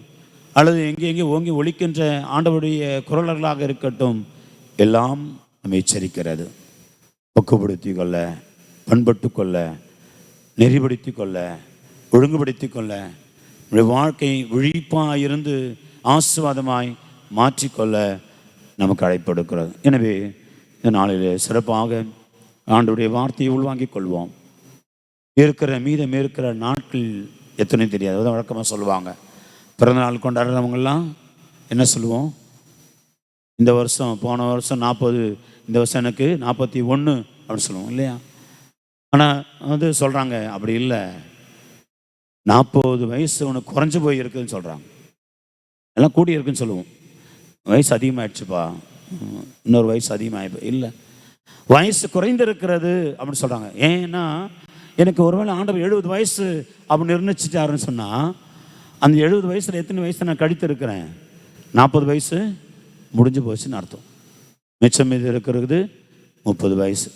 அல்லது எங்கே ஓங்கி ஒலிக்கின்ற ஆண்டவருடைய குரலர்களாக இருக்கட்டும், எல்லாம் நம்மை எச்சரிக்கிறது. பக்குப்படுத்தி கொள்ள, பண்பட்டு கொள்ள, நெறிப்படுத்தி கொள்ள, ஒழுங்குபடுத்தி கொள்ள, நம்முடைய வாழ்க்கை விழிப்பாக இருந்து ஆசீர்வாதமாய் மாற்றிக்கொள்ள நமக்கு அழைப்படுகிறது. எனவே இந்த நாளிலே சிறப்பாக ஆண்டவருடைய வார்த்தையை உள்வாங்கிக் கொள்வோம். மீதம் இருக்கிற நாட்கள் எத்தனை தெரியாது. அதான் வழக்கமாக சொல்லுவாங்க, பிறந்தநாள் கொண்டாடுறவங்கெல்லாம் என்ன சொல்லுவோம், இந்த வருஷம் போன வருஷம் 40, இந்த வருஷம் எனக்கு 41 அப்படின்னு சொல்லுவோம் இல்லையா? ஆனால் சொல்கிறாங்க அப்படி இல்லை, 40 வயசு உனக்கு குறைஞ்சு போய் இருக்குதுன்னு சொல்கிறாங்க. எல்லாம் கூடி இருக்குன்னு சொல்லுவோம். வயசு அதிகமாகிடுச்சுப்பா, இன்னொரு வயசு அதிகமாகி இல்லை, வயசு குறைந்து இருக்கிறது அப்படின்னு சொல்கிறாங்க. ஏன்னா எனக்கு ஒருவேளை ஆண்டவர் 70 வயசு அப்படின்னு நிர்ணயிச்சிட்டாருன்னு சொன்னால், அந்த 70 வயசில் எத்தனை வயசு நான் கழித்து இருக்கிறேன்? 40 வயசு முடிஞ்சு போச்சுன்னு அர்த்தம். மிச்சம் மீது இருக்கிறது 30 வயசு.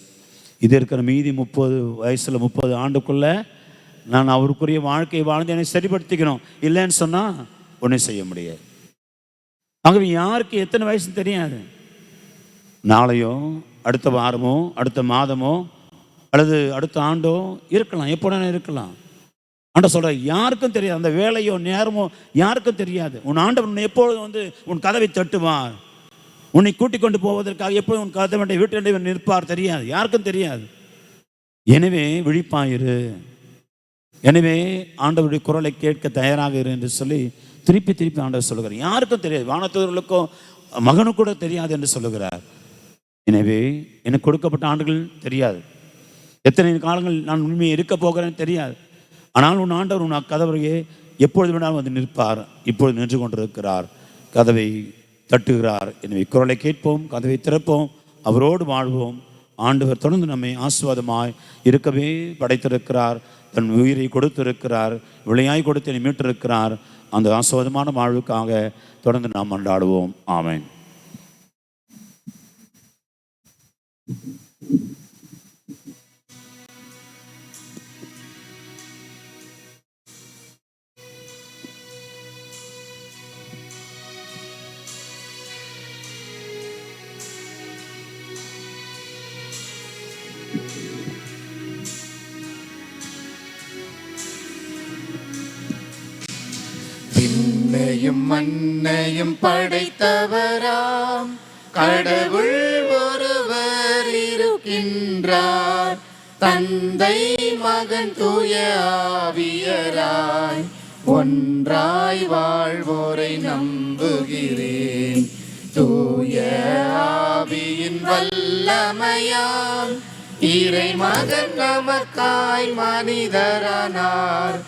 இது இருக்கிற மீதி 30 வயசில் 30 ஆண்டுக்குள்ளே நான் அவருக்குரிய வாழ்க்கையை வாழ்ந்து என்னை சரிப்படுத்திக்கணும். இல்லைன்னு சொன்னால் ஒன்றும் செய்ய முடியாது. ஆகவே யாருக்கு எத்தனை வயசுன்னு தெரியாது. நாளையோ அடுத்த வாரமோ அடுத்த மாதமோ அல்லது அடுத்த ஆண்டோ இருக்கலாம், எப்போ இருக்கலாம். ஆண்ட சொல்கிற யாருக்கும் தெரியாது. அந்த வேலையோ நேரமோ யாருக்கும் தெரியாது. உன் ஆண்டவன் உன்னை எப்பொழுதும் உன் கதவை தட்டுவார். உன்னை கூட்டிக் கொண்டு போவதற்காக எப்பொழுதும் உன் கதவை வீட்டில் நிற்பார். தெரியாது, யாருக்கும் தெரியாது. எனவே விழிப்பாயிரு. எனவே ஆண்டவருடைய குரலை கேட்க தயாராக இரு என்று சொல்லி திருப்பி திருப்பி ஆண்டவர் சொல்லுகிறார். யாருக்கும் தெரியாது, வானதூதர்களுக்கும் மகனுக்கு கூட தெரியாது என்று சொல்லுகிறார். எனவே எனக்கு கொடுக்கப்பட்ட ஆண்டுகள் தெரியாது, எத்தனை காலங்கள் நான் உண்மையை இருக்க போகிறேன்னு தெரியாது. ஆனால் உன் ஆண்டவர் உன் கதவையே எப்பொழுது வேணாலும் வந்து நிற்பார். இப்பொழுது நின்று கொண்டிருக்கிறார், கதவை தட்டுகிறார். எனவே குரலை கேட்போம், கதவை திறப்போம், அவரோடு வாழ்வோம். ஆண்டவர் தொடர்ந்து நம்மை ஆசீர்வாதமாய் இருக்கவே படைத்திருக்கிறார். தன் உயிரை கொடுத்திருக்கிறார், விளையாய் கொடுத்து என்னை மீட்டிருக்கிறார். அந்த ஆசீர்வாதமான வாழ்வுக்காக தொடர்ந்து நாம் கொண்டாடுவோம். ஆமென். விண்ணையும் மண்ணையும் படைத்தவராம் கடவுள் ஒருவர் இருக்கின்றார். தந்தை மகன் தூய ஆவியராய் ஒன்றாய் வாழ்வோரை நம்புகிறேன். தூய ஆவியின் வல்லமையால் இறை மகன் நமக்காய் மனிதரானார்.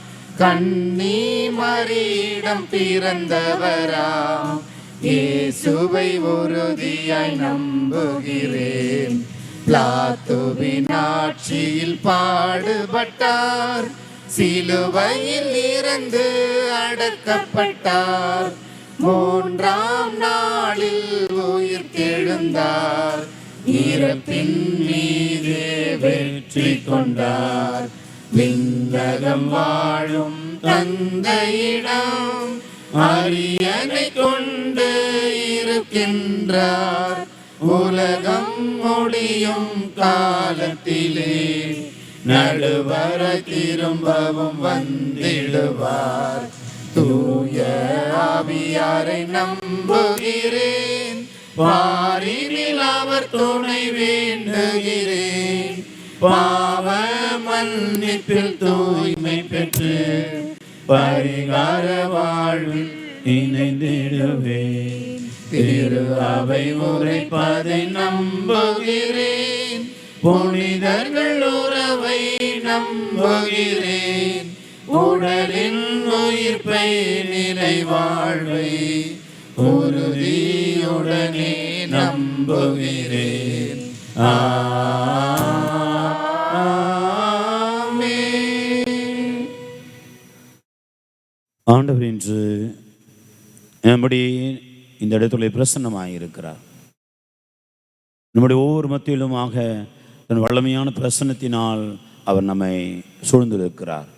கன்னி மரியிடம் பிறந்தவராம் இயேசுவை உறுதியாய் நம்புகிறேன். பிலாத்துவின் ஆட்சியில் பாடுபட்டார், சிலுவையில் இறந்து அடக்கப்பட்டார். 3ஆம் நாளில் உயிர் தெழுந்தார், இறப்பின் மீதே வெற்றி கொண்டார். விண்ணகம் வாழும் தந்தையிடம் அரியணை கொண்டு இருக்கின்றார். உலகம் முடியும் காலத்திலே நடுவர திரும்பவும் வந்திடுவார். தூய ஆவியாரை நம்புகிறேன், பாரினில் அவர் துணை வேண்டுகிறேன். பாவ மன்னிப்பில் தூய்மை பெற்று பரிகார வாழ்வில் இணைந்திடுவேன். திரு அவை உரைப்பதை நம்புகிறேன், புனிதர்கள் உறவை நம்புகிறேன். உடலின் உயிர்ப்பை நிலை வாழ்வை உறுதியுடனே நம்புகிறேன். ஆண்டவர் இன்று நம்முடைய இந்த இடத்துல பிரசன்னமாயிருக்கிறார். நம்முடைய ஒவ்வொரு மத்தியிலுமாக தன் வல்லமையான பிரசன்னத்தினால் அவர் நம்மை சூழ்ந்திருக்கிறார்.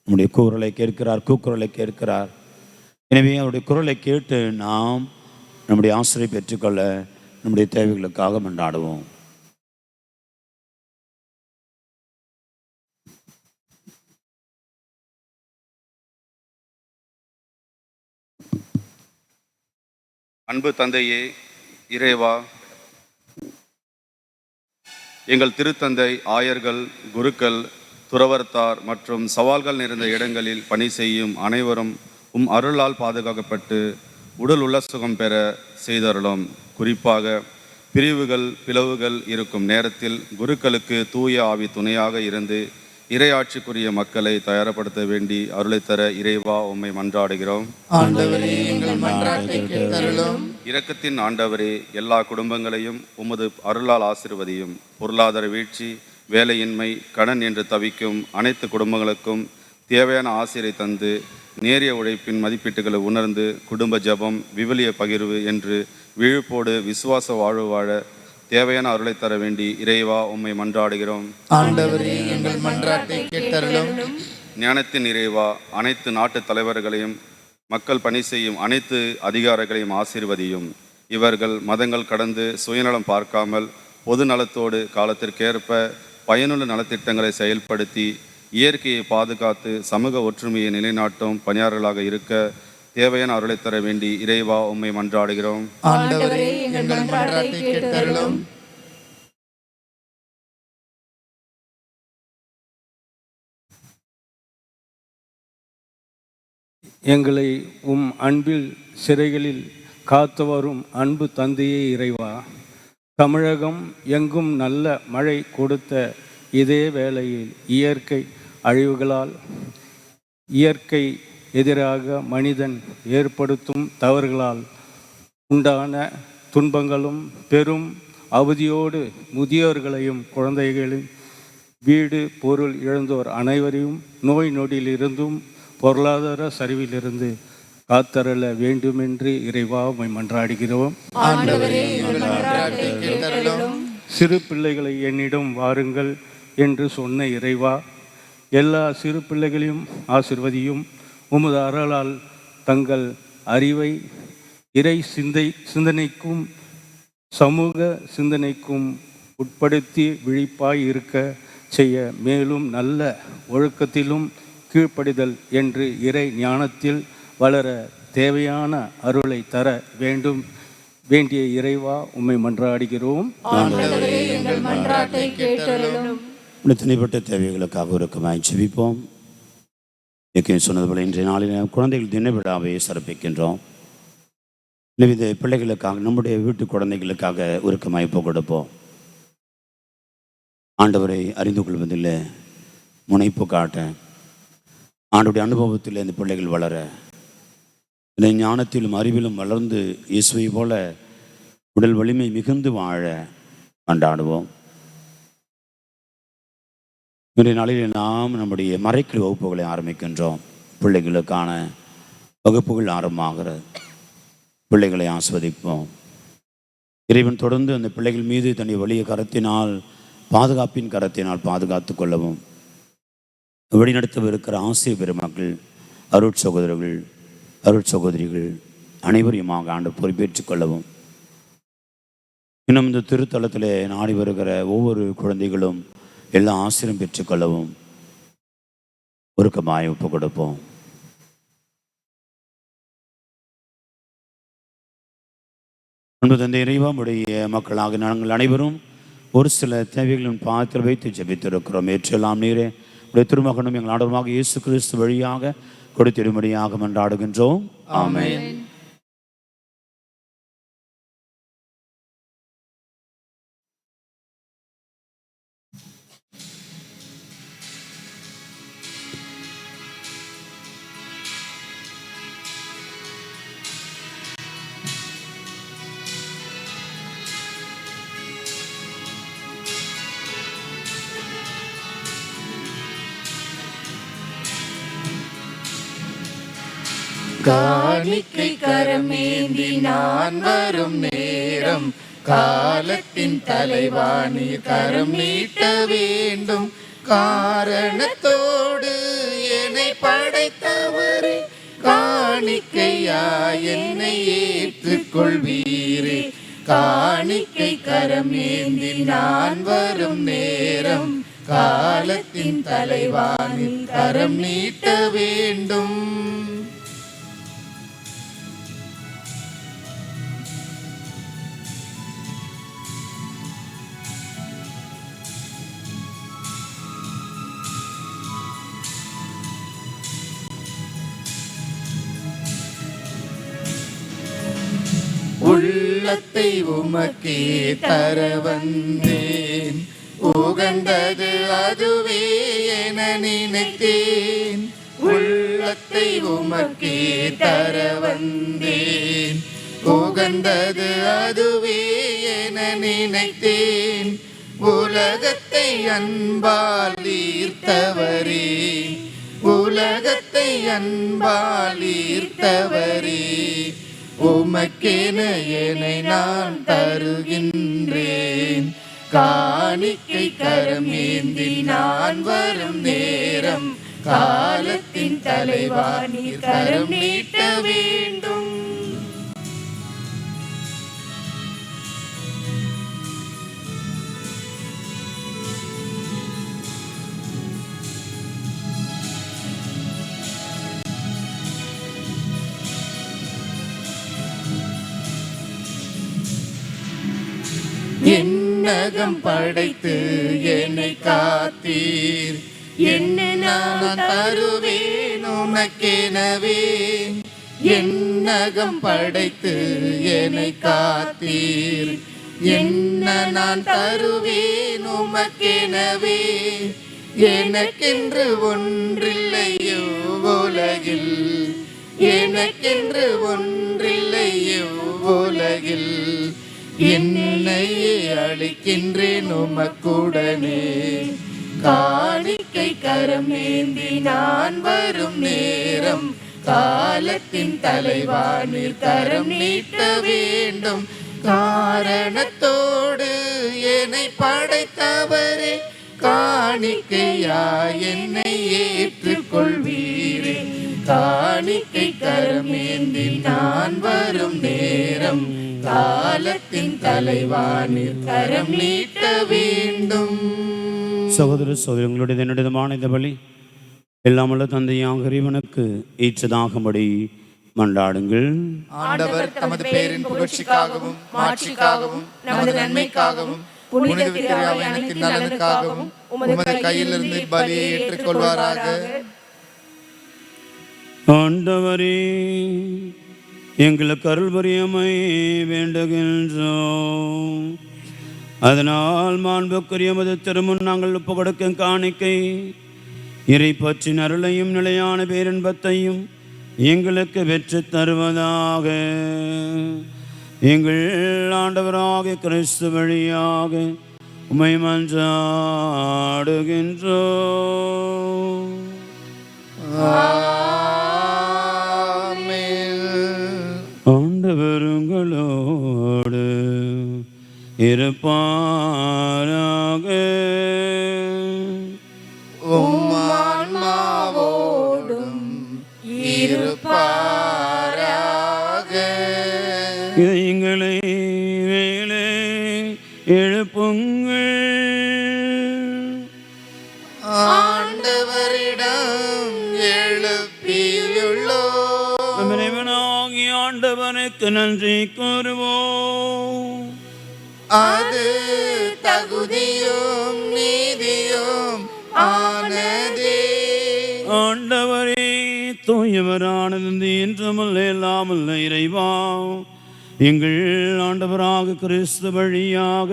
நம்முடைய குரலை கேட்கிறார், கூக்குரலை கேட்கிறார். எனவே அவருடைய குரலை கேட்டு நாம் நம்முடைய ஆசிரியை பெற்றுக்கொள்ள நம்முடைய தேவைகளுக்காக மன்றாடுவோம். அன்பு தந்தையே, இறைவா, எங்கள் திருத்தந்தை, ஆயர்கள், குருக்கள், துறவர்த்தார் மற்றும் சவால்கள் நிறைந்த இடங்களில் பணி செய்யும் அனைவரும் உம் அருளால் பாதுகாக்கப்பட்டு உடல் உள்ள சுகம் பெற செய்தருளும். குறிப்பாக பிரிவுகள் பிளவுகள் இருக்கும் நேரத்தில் குருக்களுக்கு தூய ஆவி துணையாக இருந்து இறையாட்சிக்குரிய மக்களை தயார்படுத்த வேண்டி அருளை தர இறைவா உம்மை மன்றாடுகிறோம். ஆண்டவரே, எங்கள் மன்றாட்டை கேட்டருளும். இரக்கத்தின் ஆண்டவரே, எல்லா குடும்பங்களையும் உமது அருளால் ஆசீர்வதியும். பொருளாதார வீழ்ச்சி, வேலையின்மை, கடன் என்று தவிக்கும் அனைத்து குடும்பங்களுக்கும் தேவையான ஆசிரை தந்து நேரிய உழைப்பின் மதிப்பீட்டுகளை உணர்ந்து குடும்ப ஜபம், விவிலிய பகிர்வு என்று விழுப்போடு விசுவாச வாழ்வு வாழ தேவையான அருளை தர வேண்டி இறைவா உம்மை மன்றாடுகிறோம். ஆண்டவரே, எங்கள் மன்றாட்டை கேட்டருளும். ஞானத்தின் இறைவா, அனைத்து நாட்டு தலைவர்களையும் மக்கள் பணி செய்யும் அனைத்து அதிகாரிகளையும் ஆசீர்வதியும். இவர்கள் மதங்கள் கடந்து சுயநலம் பார்க்காமல் பொது நலத்தோடு காலத்திற்கேற்ப பயனுள்ள நலத்திட்டங்களை செயல்படுத்தி இயற்கையை பாதுகாத்து சமூக ஒற்றுமையை நிலைநாட்டும் பணியாளர்களாக இருக்க தேவையான அருளை தர வேண்டி இறைவா உம்மை மன்றாடுகிறோம். ஆண்டவரே, எங்கள் மன்றாட்டை கேட்டருளும். எங்களை உம் அன்பில் சிறைகளில் காத்து வரும் அன்பு தந்தையே இறைவா, தமிழகம் எங்கும் நல்ல மழை கொடுத்த இதே வேளையில் இயற்கை அழிவுகளால் இயற்கை எதிராக மனிதன் ஏற்படுத்தும் தவறுகளால் உண்டான துன்பங்களும் பெரும் அவதியோடு முதியோர்களையும் குழந்தைகளின் வீடு பொருள் இழந்தோர் அனைவரையும் நோய் நொடியிலிருந்தும் பொருளாதார சரிவிலிருந்து காத்தருள வேண்டுமென்று இறைவா உம்மை மன்றாடுகிறோம். சிறு பிள்ளைகளை என்னிடம் வாருங்கள் என்று சொன்ன இறைவா, எல்லா சிறு பிள்ளைகளையும் ஆசிர்வதியும். உமது அருளால் தங்கள் அறிவை இறை சிந்தனைக்கும் சமூக சிந்தனைக்கும் உட்படுத்தி விழிப்பாய் இருக்க செய்ய, மேலும் நல்ல ஒழுக்கத்திலும் கீழ்ப்படிதல் என்று இறை ஞானத்தில் வளர தேவையான அருளை தர வேண்டும் வேண்டிய இறைவா உம்மை மன்றாடுகிறோம். தனிப்பட்ட தேவைகளுக்காக உருக்கமாய் ஜெபிப்போம். சொன்னது போல இன்றைய நாளில் குழந்தைகள் தின விழாவை சிறப்பிக்கின்றோம். இந்த பிள்ளைகளுக்காக நம்முடைய வீட்டு குழந்தைகளுக்காக உருக்கமாய் கொடுப்போம். ஆண்டவரை அறிந்து கொள்வதில் முனைப்பு காட்ட, ஆண்டுடைய அனுபவத்தில் இந்த பிள்ளைகள் வளர, இந்த ஞானத்திலும் அறிவிலும் வளர்ந்து இயேசுவை போல உடல் வலிமை மிகுந்து வாழ கொண்டாடுவோம். இன்றைய நாளில் நாம் நம்முடைய மறைக்கல் வகுப்புகளை ஆரம்பிக்கின்றோம். பிள்ளைகளுக்கான வகுப்புகள் ஆரம்பமாகிறது. பிள்ளைகளை ஆஸ்வதிப்போம். இறைவன் தொடர்ந்து அந்த பிள்ளைகள் மீது தன்னுடைய வலிய கரத்தினால், பாதுகாப்பின் கரத்தினால் பாதுகாத்து கொள்ளவும், வழிநடத்தவிருக்கிற ஆசிரியர் பெருமக்கள், அருட்சகோதரர்கள், அருட்சகோதரிகள் அனைவரையுமாக ஆண்டு பொறுப்பேற்றுக் கொள்ளவும், இன்னும் இந்த திருத்தலத்தில் நாடி வருகிற ஒவ்வொரு குழந்தைகளும் எல்லா ஆசிரியம் பெற்றுக்கொள்ளவும் ஒருக்கமாய் ஒப்பு கொடுப்போம். அன்பு தந்தை இறைவா, உடைய மக்களாக நாங்கள் அனைவரும் ஒரு சில தேவைகளின் பாத்திரம் வைத்து ஜெபித்திருக்கிறோம். ஏற்றெல்லாம் நீரே உடைய திருமகனும் எங்கள் ஆண்டவருமாக இயேசு கிறிஸ்து வழியாக கொடுத்திடும்படியாக மன்றாடுகின்றோம். ஆமென். காணிக்கை கரமேந்தி நான் வரும் நேரம், காலத்தின் தலைவாணி கரம் நீட்ட வேண்டும். காரணத்தோடு என்னை படைத்தவரே, காணிக்கையா என்னை ஏற்றுக்கொள்வீரே. காணிக்கை கரமேந்தி நான் வரும் நேரம், காலத்தின் தலைவாணி கரம் நீட்ட வேண்டும். உள்ளத்தை உமக்கே தர வந்தேன், உகந்தது அதுவே என நினைத்தேன், உள்ளத்தை உமக்கே தர வந்தேன். உகந்தது அதுவே என நினைத்தேன், உலகத்தை அன்பால் ஈர்த்தவரே, உலகத்தை அன்பால் ஈர்த்தவரே, உமக்கென என்னை நான் தருகின்றேன். காணிக்கை கரம் ஏந்தி நான் வரும் நேரம், காலத்தின் தலைவா நீர் கரம் நீட்ட வேண்டும். என்னகம் படைத்து என்னை காத்தீர், என்ன நான் தருவேன் உமக்கெனவே. என்னகம் படைத்து என்னை காத்தீர், என்ன நான் தருவேன் உமக்கெனவே. எனக்கென்று ஒன்றில்லையோ உலகில், எனக்கென்று ஒன்றில்லையோ உலகில், என்னையே அளிக்கின்றேன் உமக்குடனே. காணிக்கை கரம் ஏந்தி நான் வரும் நேரம், காலத்தின் தலைவா நீர் கரம் நீட்ட வேண்டும். காரணத்தோடு என்னை படைத்தவரே, காணிக்கையா என்னை ஏற்றுக்கொள்வீரே. காணிக்கை கரம் ஏந்தி நான் வரும் நேரம், காலத்தின் தலைவா நீர் கரம் நீட்ட வேண்டும். சகோதர சகோதரங்களுடைய என்னுடையமான இந்த பலி எல்லாமுள்ள தந்தையாக இறைவனுக்கு ஏற்றதாகும்படி மன்றாடுங்கள். ஆண்டவர் தமது பேரின் புகழ்ச்சிக்காகவும் மாட்சிக்காகவும் நமது நன்மைக்காகவும் புனித திருவிழாவை அனைத்து நலனுக்காகவும் உமது கையிலிருந்து பலியை ஏற்றுக்கொள்வாராக. ஆண்டவரே, எங்களுக்கு அருள் புரியமை வேண்டுகின்றோம். அதனால் மாண்புக்குரிய எமது திருமுன் நாங்கள் ஒப்பு கொடுக்கும் காணிக்கை இறை பற்றின் அருளையும் நிலையான பேரின்பத்தையும் எங்களுக்கு வெற்றி தருவதாக. எங்கள் ஆண்டவராக கிறிஸ்து வழியாக உம்மை மன்றாடுகின்றோம். ஆண்டவர் உங்களோடு இருப்பாராக. உம்மான்மாவோடும் இருப்பாராக. எங்களை வேலை எழுப்புங்கள். ஆண்டவரிடம் எழுப்பியுள்ளோம். இறைவனாகிய ஆண்டவனுக்கு நன்றி கூறுவோம். அது தகுதியும் நீதியும் ஆனதே. ஆண்டவரே, தூயவரானது என்றுமல்ல எல்லாமல்ல இறைவா, எங்கள் ஆண்டவராக கிறிஸ்து வழியாக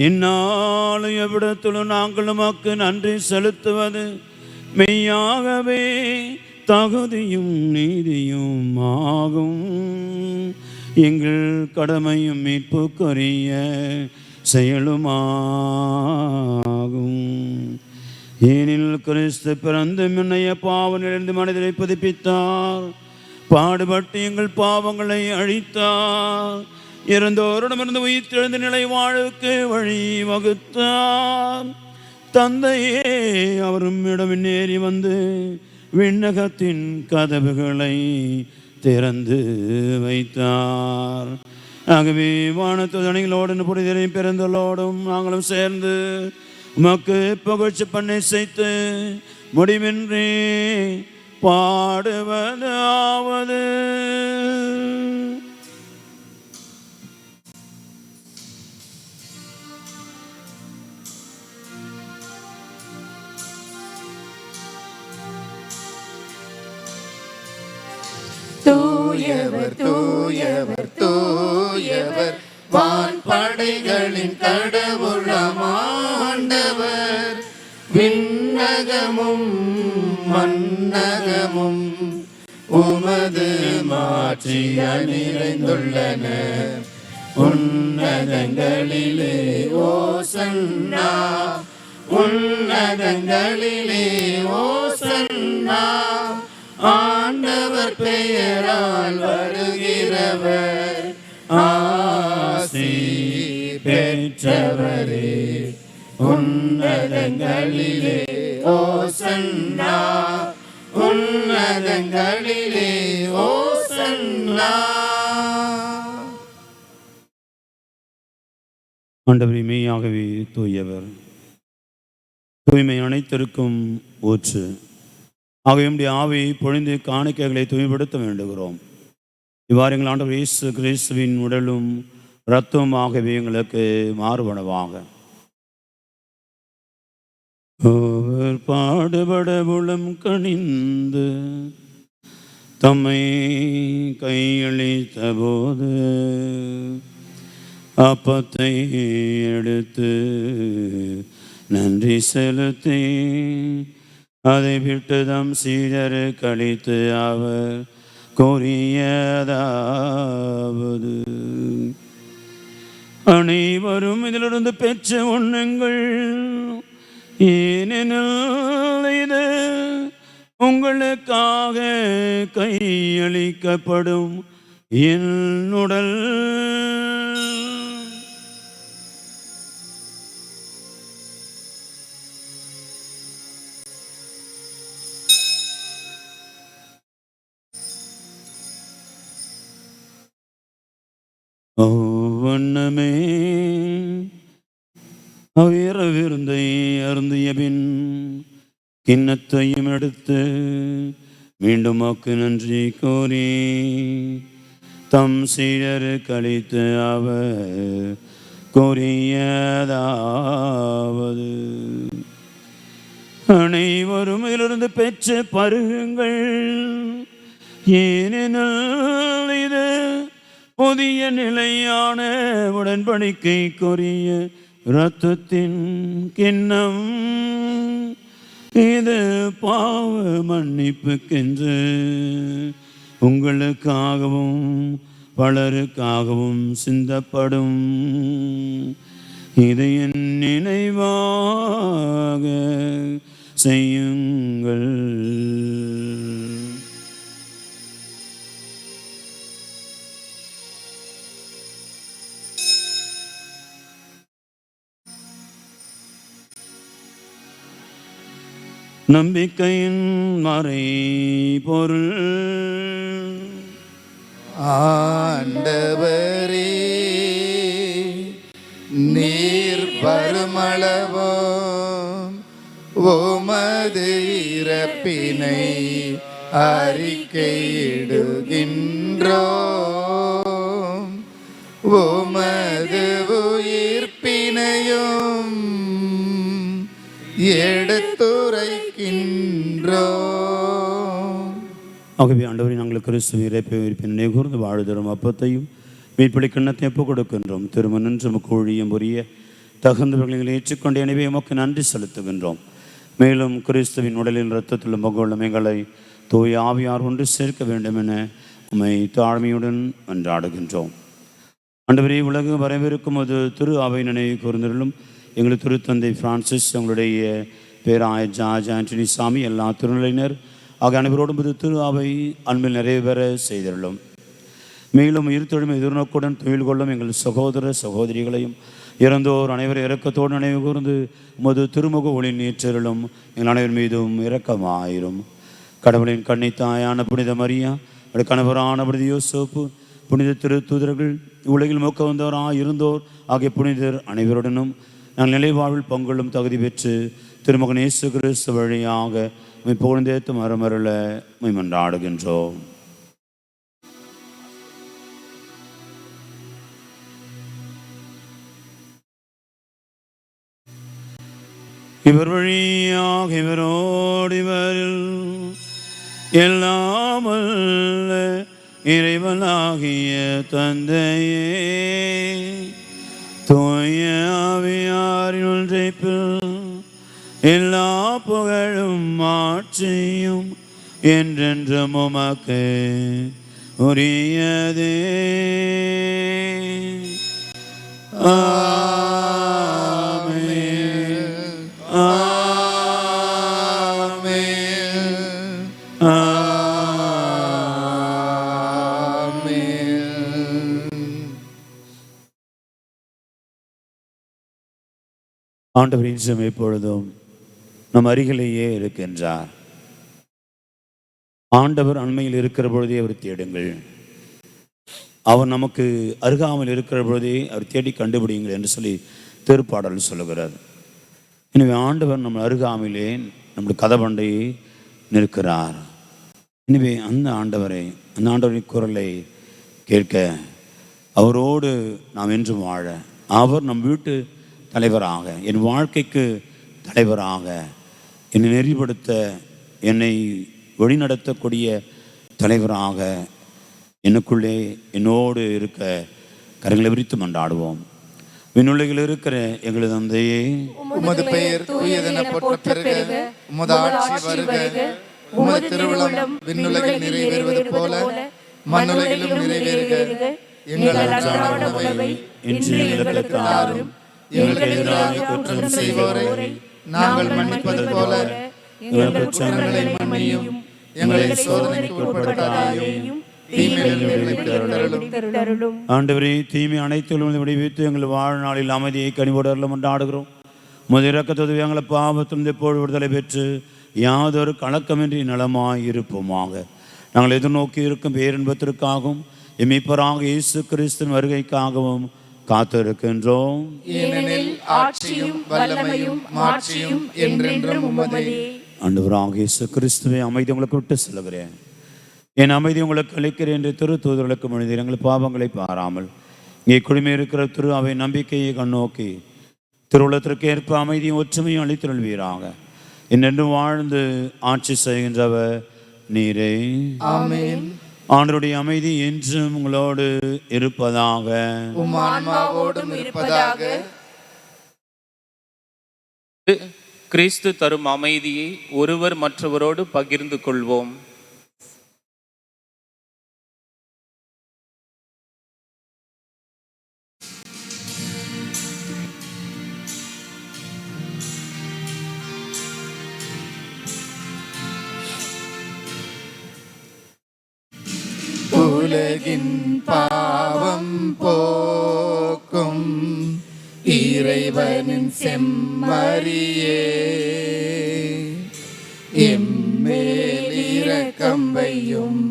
இந்நாளும் எவ்விடத்திலும் நாங்கள் உமக்கு நன்றி செலுத்துவது மெய்யாகவே தகுதியும் நீதியும் ஆகும். எங்கள் கடமையும் மீட்புக்குரிய செயலுமாகும். ஏனெனில் கிறிஸ்து பிறந்து முன்னைய பாவனிலிருந்து மனிதரை புதுப்பித்தார், பாடுபட்டு எங்கள் பாவங்களை அழித்தார், இறந்தோரிடமிருந்து உயிர்த்தெழுந்த நிலை வாழ்வுக்கு வழி வகுத்தார். தந்தையே, அவரும் இடமின்னேறி வந்து விண்ணகத்தின் கதவுகளை திறந்து வைத்தார். ஆகவே வானத்து தனிகளோடு புனிதரை பிறந்தலோடும் நாங்களும் சேர்ந்து உமக்கு புகழ்ச்சி பண்ணை செய்து முடிவின்றி பாடுவதாவது. தூயவர் தூயவர் தூயவர் வான்படைகளின் கடவுளமாண்டவர். விண்ணகமும் மன்னகமும் உமது மாட்சியால் நிறைந்துள்ளன. உன்னதங்களிலே ஓசன்னா, உன்னதங்களிலே ஓசன்னா. ஆண்டவர் பெயரால் வருகிறவர் ஆசி பெற்றவரே. உன்னதங்களிலே ஓசன்னா, உன்னதங்களிலே ஓசன்னா. ஆண்டவரே மெய்யாகவே தூயவர், தூய்மை அனைத்திற்கும் ஊற்று. ஆகவே நம்முடைய ஆவியை பொழிந்து காணிக்கைகளை தூய்மைப்படுத்த வேண்டுகிறோம். இவ்வாறு எங்கள் ஆண்டவர் இயேசு கிறிஸ்துவின் உடலும் இரத்தமாகவே எங்களுக்கு மாறுபனவாக. அவர் பாடுபட உளம் கனிந்து தம்மை கையளித்த போது அப்பத்தை எடுத்து நன்றி செலுத்தி அதை விட்டு தம் சீடரு கழித்து அவர் கூறியதாவது, அனைவரும் இதிலிருந்து பெற்ற உண்ணுங்கள், ஏனெனில் இது உங்களுக்காக கையளிக்கப்படும் என் உடல். வண்ணமே விருந்தை அருந்திய பின் கிண்ணத்தையும் எடுத்து மீண்டும் மக்கு நன்றி கூறி தம் சீடரு கழித்து அவர் கூறியதாவது, அனைவரும் இதிலிருந்து பெற்று பருகுங்கள், ஏனெனில் இது புதிய நிலையான உடன்படிக்கைக்குரிய இரத்தத்தின் கிண்ணம். இது பாவ மன்னிப்புக்கென்று உங்களுக்காகவும் பலருக்காகவும் சிந்தப்படும். இதை என் நினைவாக செய்யுங்கள். நம்பிக்கையின் மறை பொருள். ஆண்டவரே, நீர் வருமளவோ உமது இறப்பினை அறிக்கையிடுகின்றோம், உமது உயிர்ப்பினையும் எடுத்துரைக்கின்றோம். ஆகவே ஆண்டவரை நாங்கள் கிறிஸ்துவ இறைப்பை உயிர்ப்பினை கூர்ந்து வாழ்தரும் அப்பத்தையும் மீட்பளி கிண்ணத்தை ஒப்புக் கொடுக்கின்றோம். திரும்ப நின்று உமக்கு ஊழியம் புரிய தகுந்தவர்களை ஏற்றுக்கொண்டு எனவே உமக்கு நன்றி செலுத்துகின்றோம். மேலும் கிறிஸ்துவின் உடலின் இரத்தத்திலும் பங்குள்ள எங்களை தூய ஆவியார் ஒன்று சேர்க்க வேண்டும் என உம்மை தாழ்மையுடன் மன்றாடுகின்றோம். ஆண்டவரே, உலகு வரவிருக்கும் அது திரு அவை நினைவு கூர்ந்தருளும். எங்கள் திருத்தந்தை பிரான்சிஸ், எங்களுடைய பேராய ஜார்ஜ் ஆண்டனி சாமி, எல்லா திருநிலையினர் ஆகிய அனைவரோடும் இது திரு அவை அன்பில் நிறைவேற செய்தருளும். மேலும் உயிர்த்தெழும் எதிர்நோக்குடன் தொழில் கொள்ளும் எங்கள் சகோதர சகோதரிகளையும் இறந்தோர் அனைவரும் இரக்கத்தோடு நினைவு கூர்ந்து உமது திருமுக ஒளி நீற்றருளும். எங்கள் அனைவர் மீதும் இரக்கமாயிரும். கடவுளின் கன்னித்தாயான புனித மரியா, கணவரான புனித யோசேப்பு, புனித திருத்தூதர்கள், உலகில் மோக்க வந்தோராக இருந்தோர் ஆகிய புனிதர் அனைவருடனும் நாங்கள் நிலைவாழ்வில் பங்கொள்ளும் தகுதி பெற்று திருமகன் இயேசு கிறிஸ்து வழியாக புகழ்ந்தேத்து மரமருள மன்றாடுகின்றோம். இவர் வழியாக இவரோடு இவரில் எல்லாமல்ல இறைவனாகிய தந்தையே, தூய ஆவியாரின் ஒன்றைப்பில் எல்லா புகழும் ஆட்சியும் என்றென்றும் உமக்கு உரியதே. ஆமென். ஆமென். ஆண்டவர் இன்றும் எப்பொழுதும் நம் அருகிலேயே இருக்கின்றார். ஆண்டவர் அண்மையில் இருக்கிற பொழுதே அவர் தேடுங்கள், அவர் நமக்கு அருகாமல் இருக்கிற பொழுதே அவர் தேடி கண்டுபிடிங்கள் என்று சொல்லி திருப்பாடல் சொல்லுகிறார். எனவே ஆண்டவர் நம்ம அருகாமையிலே நம்முடைய கதவண்டையே நிற்கிறார். எனவே அந்த ஆண்டவரின் குரலை கேட்க, அவரோடு நாம் என்றும் வாழ, அவர் நம் வீட்டு தலைவராக, என் வாழ்க்கைக்கு தலைவராக, என்னை நெறிப்படுத்த, என்னை வழிநடத்தக்கூடிய தலைவராக எனக்குள்ளே என்னோடு இருக்க கரங்களை விரித்து மன்றாடுவோம். விண்ணுலகில் இருக்கிற எங்களது தந்தையே, உமது பெயர் தூயதென போற்ற பெருக, உமது ஆட்சி வருக, உமது திருவுளம் விண்ணுலகில் நிறைவேறுவது போல மண்ணுலகிலும் நிறைவேறுக. எங்கள் அன்றாட உணவை இன்று எங்களுக்கு தாரும். எங்களுக்கு எதிராக குற்றம் செய்வோரை நாங்கள் மன்னிப்பது போல எங்கள் குற்றங்களை மன்னியும். எங்களை சோதனைக்கு உட்படுத்தாதேயும், தீமையிலிருந்து எங்களை தருளும். ஆண்டவரே, தீமை அனைத்திலும் விடுவித்து எங்கள் வாழ்நாளில் அமைதியை கனிவோடு அருளும் கொண்டாடுகிறோம். உமது இரக்கத்தோடு எங்களை பாவத்திலிருந்து எப்போது விடுதலை பெற்று யாதொரு கலக்கமின்றி நலமாய் இருப்போமாக. நாங்கள் எதிர்நோக்கி இருக்கும் பேரின்பத்திற்காகவும் எம்மிப்பராக இயேசு கிறிஸ்துவின் வருகைக்காகவும் காத்திருக்கின்றோம். ஏனெனில் ஆட்சியும் வல்லமையும் மாட்சியும் என்றென்றும் உமதே. ஆண்டவராக இயேசு கிறிஸ்துவை, அமைதி உங்களுக்கு விட்டு செல்கிறேன், என் அமைதி உங்களுக்கு அளிக்கிறேன் என்று திரு தூதர்களுக்கு மனிதர் எங்கள் பாவங்களை பாராமல் இங்கே குழுமி இருக்கிற திரு அவை நம்பிக்கையை கண்ணோக்கி திருவுளத்திற்கு ஏற்ப அமைதியும் ஒற்றுமையும் அளித்திருள்வீராக. என்னென்று வாழ்ந்து ஆட்சி செய்கின்றவர் நீரே. ஆமென். ஆண்டவருடைய அமைதி என்றும் உங்களோடு இருப்பதாக. உம் ஆன்மாவோடும் இருப்பதாக. கிறிஸ்து தரும் அமைதியை ஒருவர் மற்றவரோடு பகிர்ந்து கொள்வோம். உலகின் பாவம் போக்கும் இறைவனின் செம்மறியே, எம்மேல் இரக்கம் வையும்.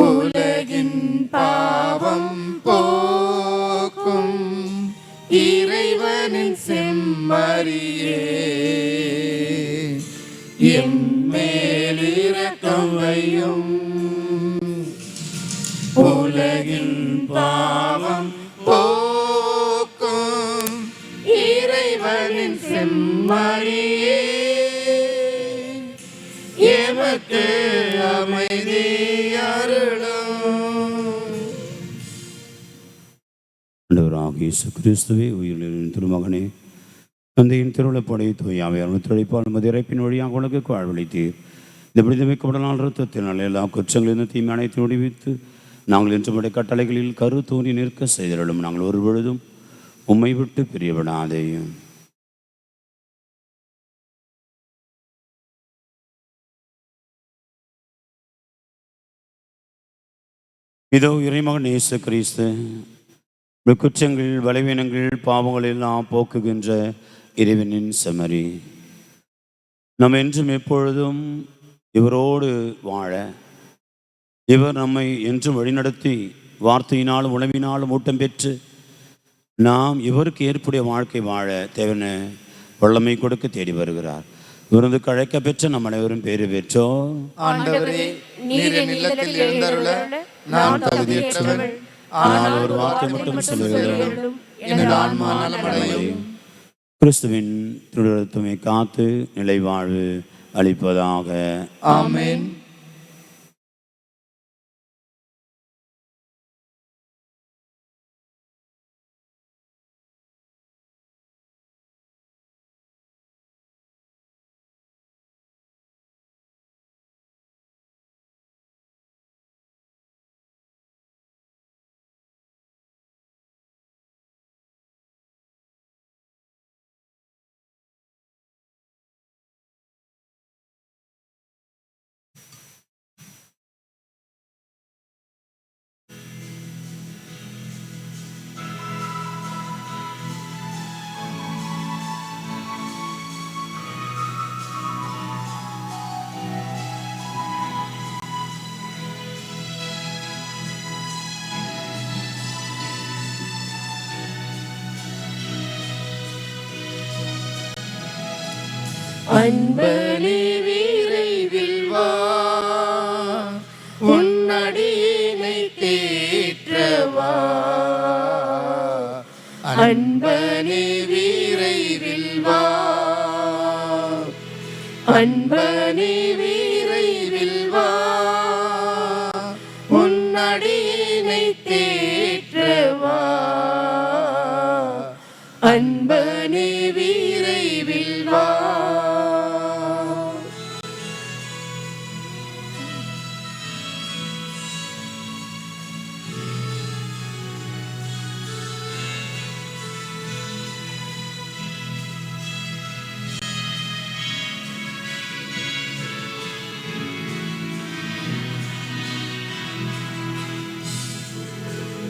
உலகின் பாவம் போக்கும் இறைவனின் செம்மறியே, எம்மேல் இரக்கம் வையும். உலகின் பாவம் போக்கும் இறைவனின் செம்மறியே, எமக்கு அமைதி அருளும். ஆண்டவராகிய இயேசு கிறிஸ்துவே, உயிரின் திருமகனே, தந்தையின் திருவிழப்படை தூயாவையார் ஒத்துழைப்பால் மது இறைப்பின் வழியாக உலகுக்கு வாழ்வளித்தீர். இந்த விடுதலைக்கப்படனால் இரத்தத்தினால் எல்லா குற்றங்களிலிருந்து தீமை அனைத்து முடிவித்து நாங்கள் இன்றுமுடைய கட்டளைகளில் கரு தோன்றி நிற்க செய்திருளும். நாங்கள் ஒரு பொழுதும் உம்மை விட்டு பிரியவிடாதேயும். இதோ இறைமகன் இயேசு கிறிஸ்து குற்றங்கள், பலவீனங்கள், பாவங்கள் எல்லாம் போக்குகின்ற இறைவனின் செம்மறி, நாம் என்றும் எப்பொழுதும் இவரோடு வாழ, இவர் நம்மை என்றும் வழிநடத்தி வார்த்தையினாலும் உணவினாலும் ஊட்டம் பெற்று நாம் இவருக்கு ஏற்புடைய வாழ்க்கை வாழ தேவன வல்லமை கொடுக்க தேடி வருகிறார். விருந்துக்கு அழைக்க பெற்ற நம் அனைவரும் பேறு பெற்றோம். ஆண்டவரே, நீர் என் இல்லத்தில் எழுந்தருள நான் தகுதியற்றவன். ஆனால் ஒரு வார்த்தை மட்டும் சொல்லுகிறேன், எனது ஆன்மா நலமடையும். கிறிஸ்துவின் திருத்துமை காத்து நிலை வாழ்வு அளிப்பதாக. ஆமென். அன்பனே விரைவில் வா, உன்னடியினை தேற்றவா. அன்பனே விரைவில் வா, அன்பனே விரைவில் வா, உன்னடியினை தேற்றவா. அன்பனே விரைவில் வா.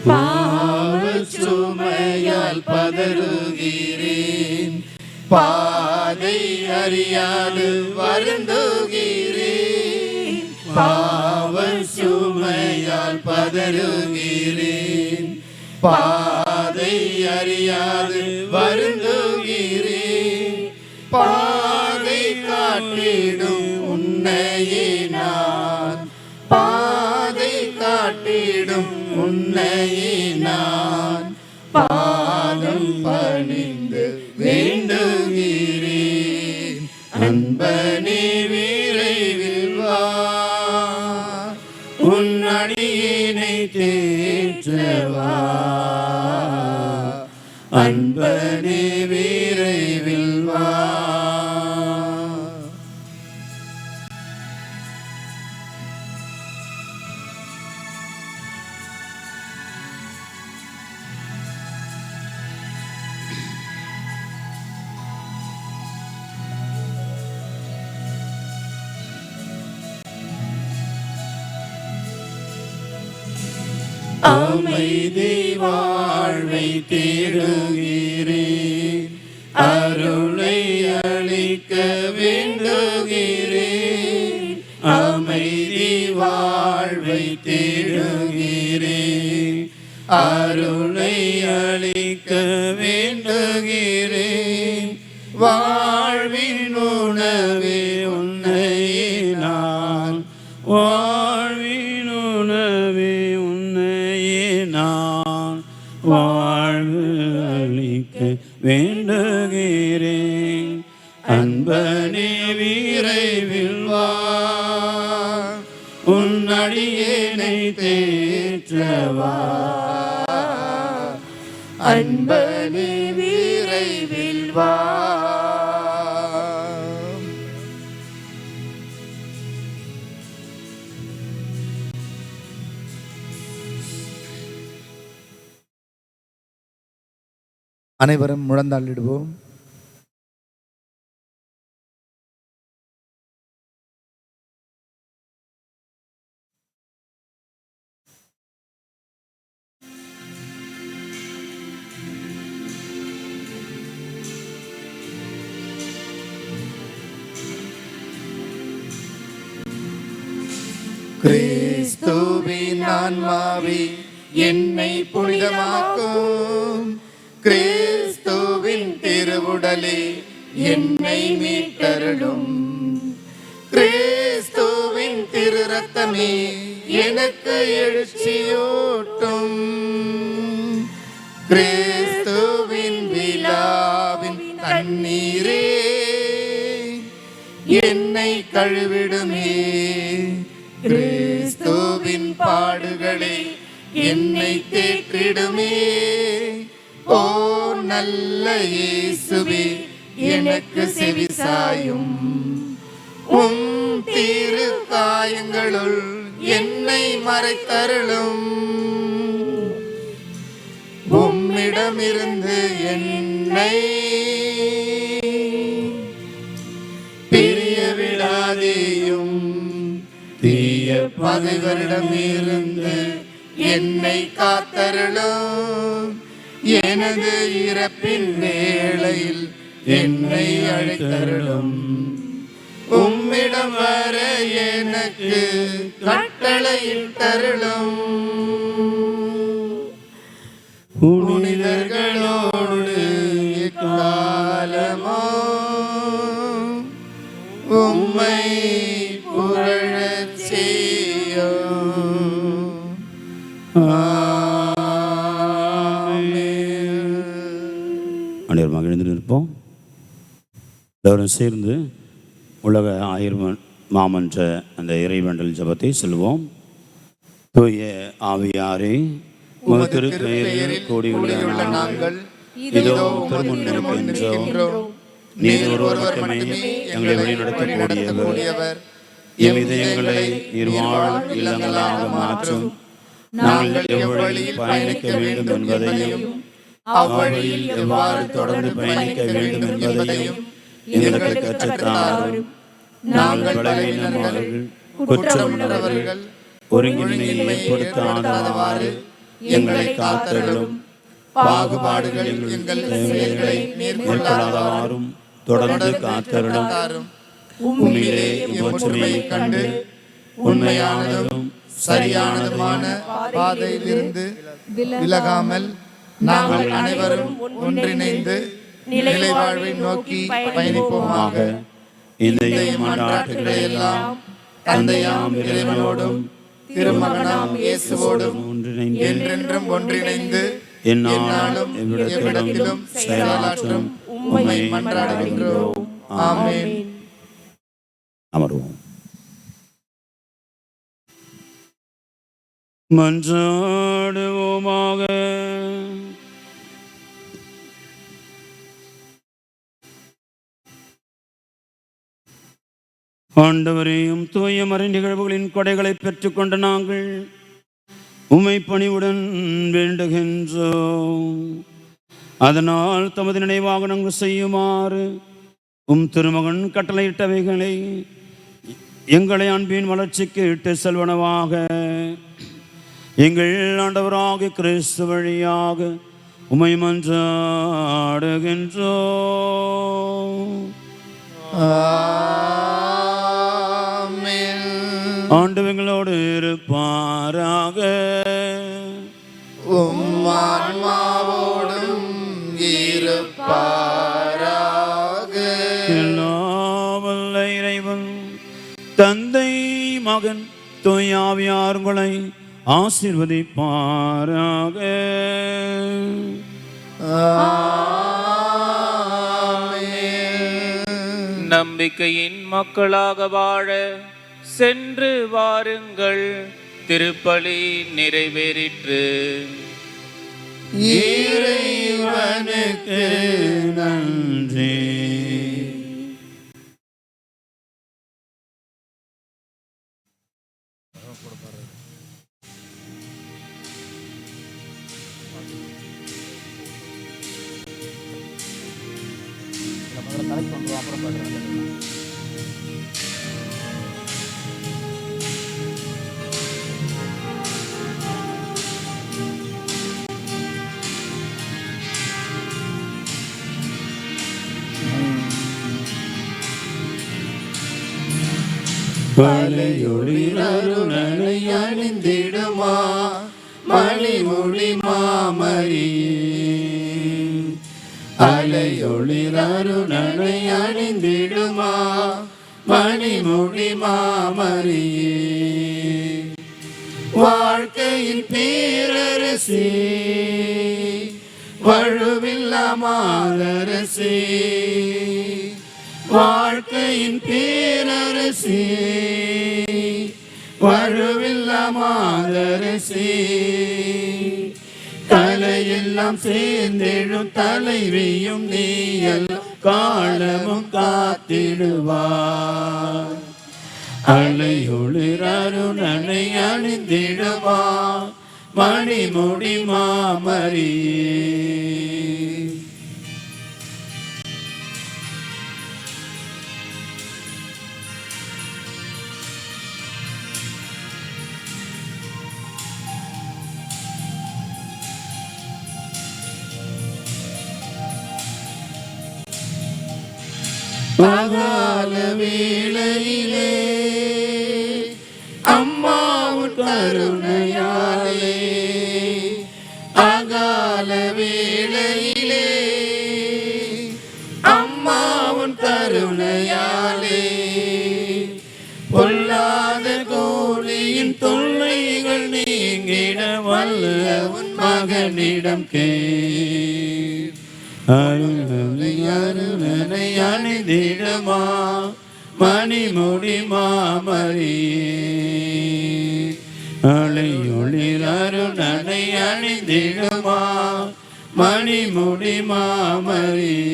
பாவச் சுமையால் பதறுகிறேன், பாதை அறியாது வருந்துகிறேன். பாவச் சுமையால் பதறுகிறேன், பாதை அறியாது வருந்துகிறேன். பாதை காட்டிடும் உன்னையே நான், பாதை காட்டிடும் உன்னையே நான் பாதம் பணிந்து வேண்டுகிறேன். அன்பனே விரைவில் வா, உன் அடியினை தேற்றவா. அன்பனே விரைவில் வா. அமைதி வாழ்வை தேடுகிறேன், அருளை அளிக்க வேண்டுகிறேன். அமைதி வாழ்வை தேடுகிறேன், அருளை அளிக்க வேண்டுகிறேன். வாழ்வின் உணவே உன்னையே நான், வாழ்வின் உணவே நான் வாழ்வு அளிக்க வேண்டுகிறேன். அன்பனே விரைவில் வா, உன் அடியேனை தேற்றவா. அன்பனே விரைவில் வா. அனைவரும் முழந்தாளிடுவோம். கிறிஸ்துவின் ஆன்மாவே என்னை புனிதமாக்கும், கிறிஸ்துவின் திருவுடலே என்னை மீட்டருளும். கிறிஸ்துவின் திரு ரத்தமே எனக்கு எழுச்சியூட்டும். கிறிஸ்துவின் விழாவின் தண்ணீரே என்னை கழுவிடுமே. கிறிஸ்துவின் பாடுகளே என்னை தேற்றிடுமே. ஓ நல்ல இயேசுவே, எனக்கு செவிசாயும். உம் திரு காயங்களுள் என்னை மறைத்தருளும். உம்மிடமிருந்து என்னை பிரிய விடாதேயும். தீய பகைவரிடமிருந்து என்னை காத்தருளும். எனது இறப்பின் வேளையில் என்னை அழைத்தருளும். உம்மிடம் வர எனக்கு கட்டளையிட்டருளும். புனிதர்களோடு எக்காலமோ அனைவருமாக எழுந்து நிற்போம். எல்லோரும் சேர்ந்து உலக ஆயிரம் மாமன்ற அந்த இறைவேண்டல் ஜபத்தை சொல்லுவோம். தூய ஆவியாரே, உமது திருப்பெயரில் கூடியுள்ள நாங்கள் இதோ திருமுன்னிருக்கின்றோம். நீர் ஒருவர் மட்டுமே எங்களை வழிநடத்தக்கூடியவர். எம் இதயங்களை நீர்வாழ் இல்லங்களாக மாற்றும். நாங்கள் எவ்வழியில் பயணிக்க வேண்டும் என்பதையும் அவ்வழியில் எவ்வாறு தொடர்ந்து பயணிக்க வேண்டும் என்பதையும் எங்களுக்கு கற்றுத்தாரும். நாங்கள் பலவீனமானவர்கள், குற்றமுள்ளவர்கள், ஒருங்கின்மையை ஏற்படுத்தாதவாறு எங்களை காத்தருளும். பாகுபாடுகளில் எங்கள் தேவைகளை மேற்கொள்ளாதவாறும் தொடர்ந்து காத்தருளும். உண்மையிலே ஒற்றுமையை கண்டு உண்மையானதும் சரியானதுமான பாதையிலிருந்து விலகாமல் நாங்கள் அனைவரும் ஒன்றிணைந்து நிலை வாழ்வை நோக்கி பயணிப்போமாக. இந்த மன்றாட்டுகளை எல்லாம் தந்தையாம் இறைவனோடும் திருமகனாம் இயேசுவோடும் என்றென்றும் ஒன்றிணைந்து எந்நாளும் எவ்விடத்திலும் செயலாற்றும் உம்மை மன்றாடுகின்றோம். ஆமென். அமர்வோம். மன்றாடுவோமாக. ஆண்டவரையும் தூய மறை நிகழ்வுகளின் கொடைகளை பெற்றுக்கொண்ட நாங்கள் உம்மை பணிவுடன் வேண்டுகின்றோம். அதனால் தமது நினைவாக நாங்கள் செய்யுமாறு உம் திருமகன் கட்டளையிட்டவைகளை எங்களை அன்பின் வளர்ச்சிக்கு இட்டு செல்வனவாக எங்கள் ஆண்டவராகிய கிறிஸ்து வழியாக உம்மை மன்றாடுகின்றோம். ஆண்டவங்களோடு இருப்பாராக. உம் ஆன்மாவோடும் இருப்பாராக. எல்லாம் வல்ல இறைவன் தந்தை, மகன், தூய ஆவியார் உங்களை ஆசீர்வதிப்பாராக. நம்பிக்கையின் மக்களாக வாழ சென்று வாருங்கள். திருப்பலி நிறைவேறிற்று. இறைவனுக்கு நன்றி. பலையொளிரருணனை அணிந்திடுமா மணிமொழி மாமரியே. அலையொளிரருணனை அணிந்திடுமா மணிமொழி மாமரியே. வாழ்க்கையின் பேரரசி, வழுவில்லா மாதரசி. வாழ்க்கையின் பேரரசி, வழுவில்லா மாதரசி. கலையெல்லாம் சேர்ந்தெழும் தலைவியும் நீயெல்லாம் காலமும் காத்திடுவார். அலையொளிர் அருணனை அணிந்திடுமா மணிமுடி மாமரியே. பகால வேளையிலே அம்மாவுன் கருணையாலே. அகால வேளையிலே அம்மாவுன் கருணையாலே. பொல்லாத கோழியின் தொல்லைகள் நீங்கிட வல்ல உன் மகனிடம் கேள். அருணனை அருணனை அணிந்திடுமா மணிமுடி மாமரியே அலையொளிர் அருணனை அணிந்திடுமா மணிமுடி மாமரியே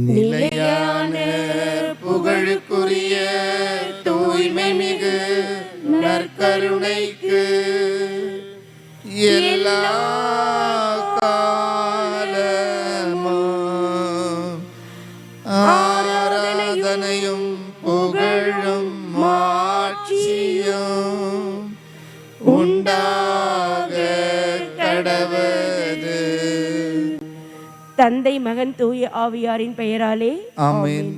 நிலையான புகழுக்குரிய தூய்மை மிகு நற்கருணைக்கு எல்லா காலமும் ஆராதனையும் புகழும் மாட்சியும் உண்டாக கடவது. தந்தை மகன் தூய ஆவியாரின் பெயராலே ஆமென்.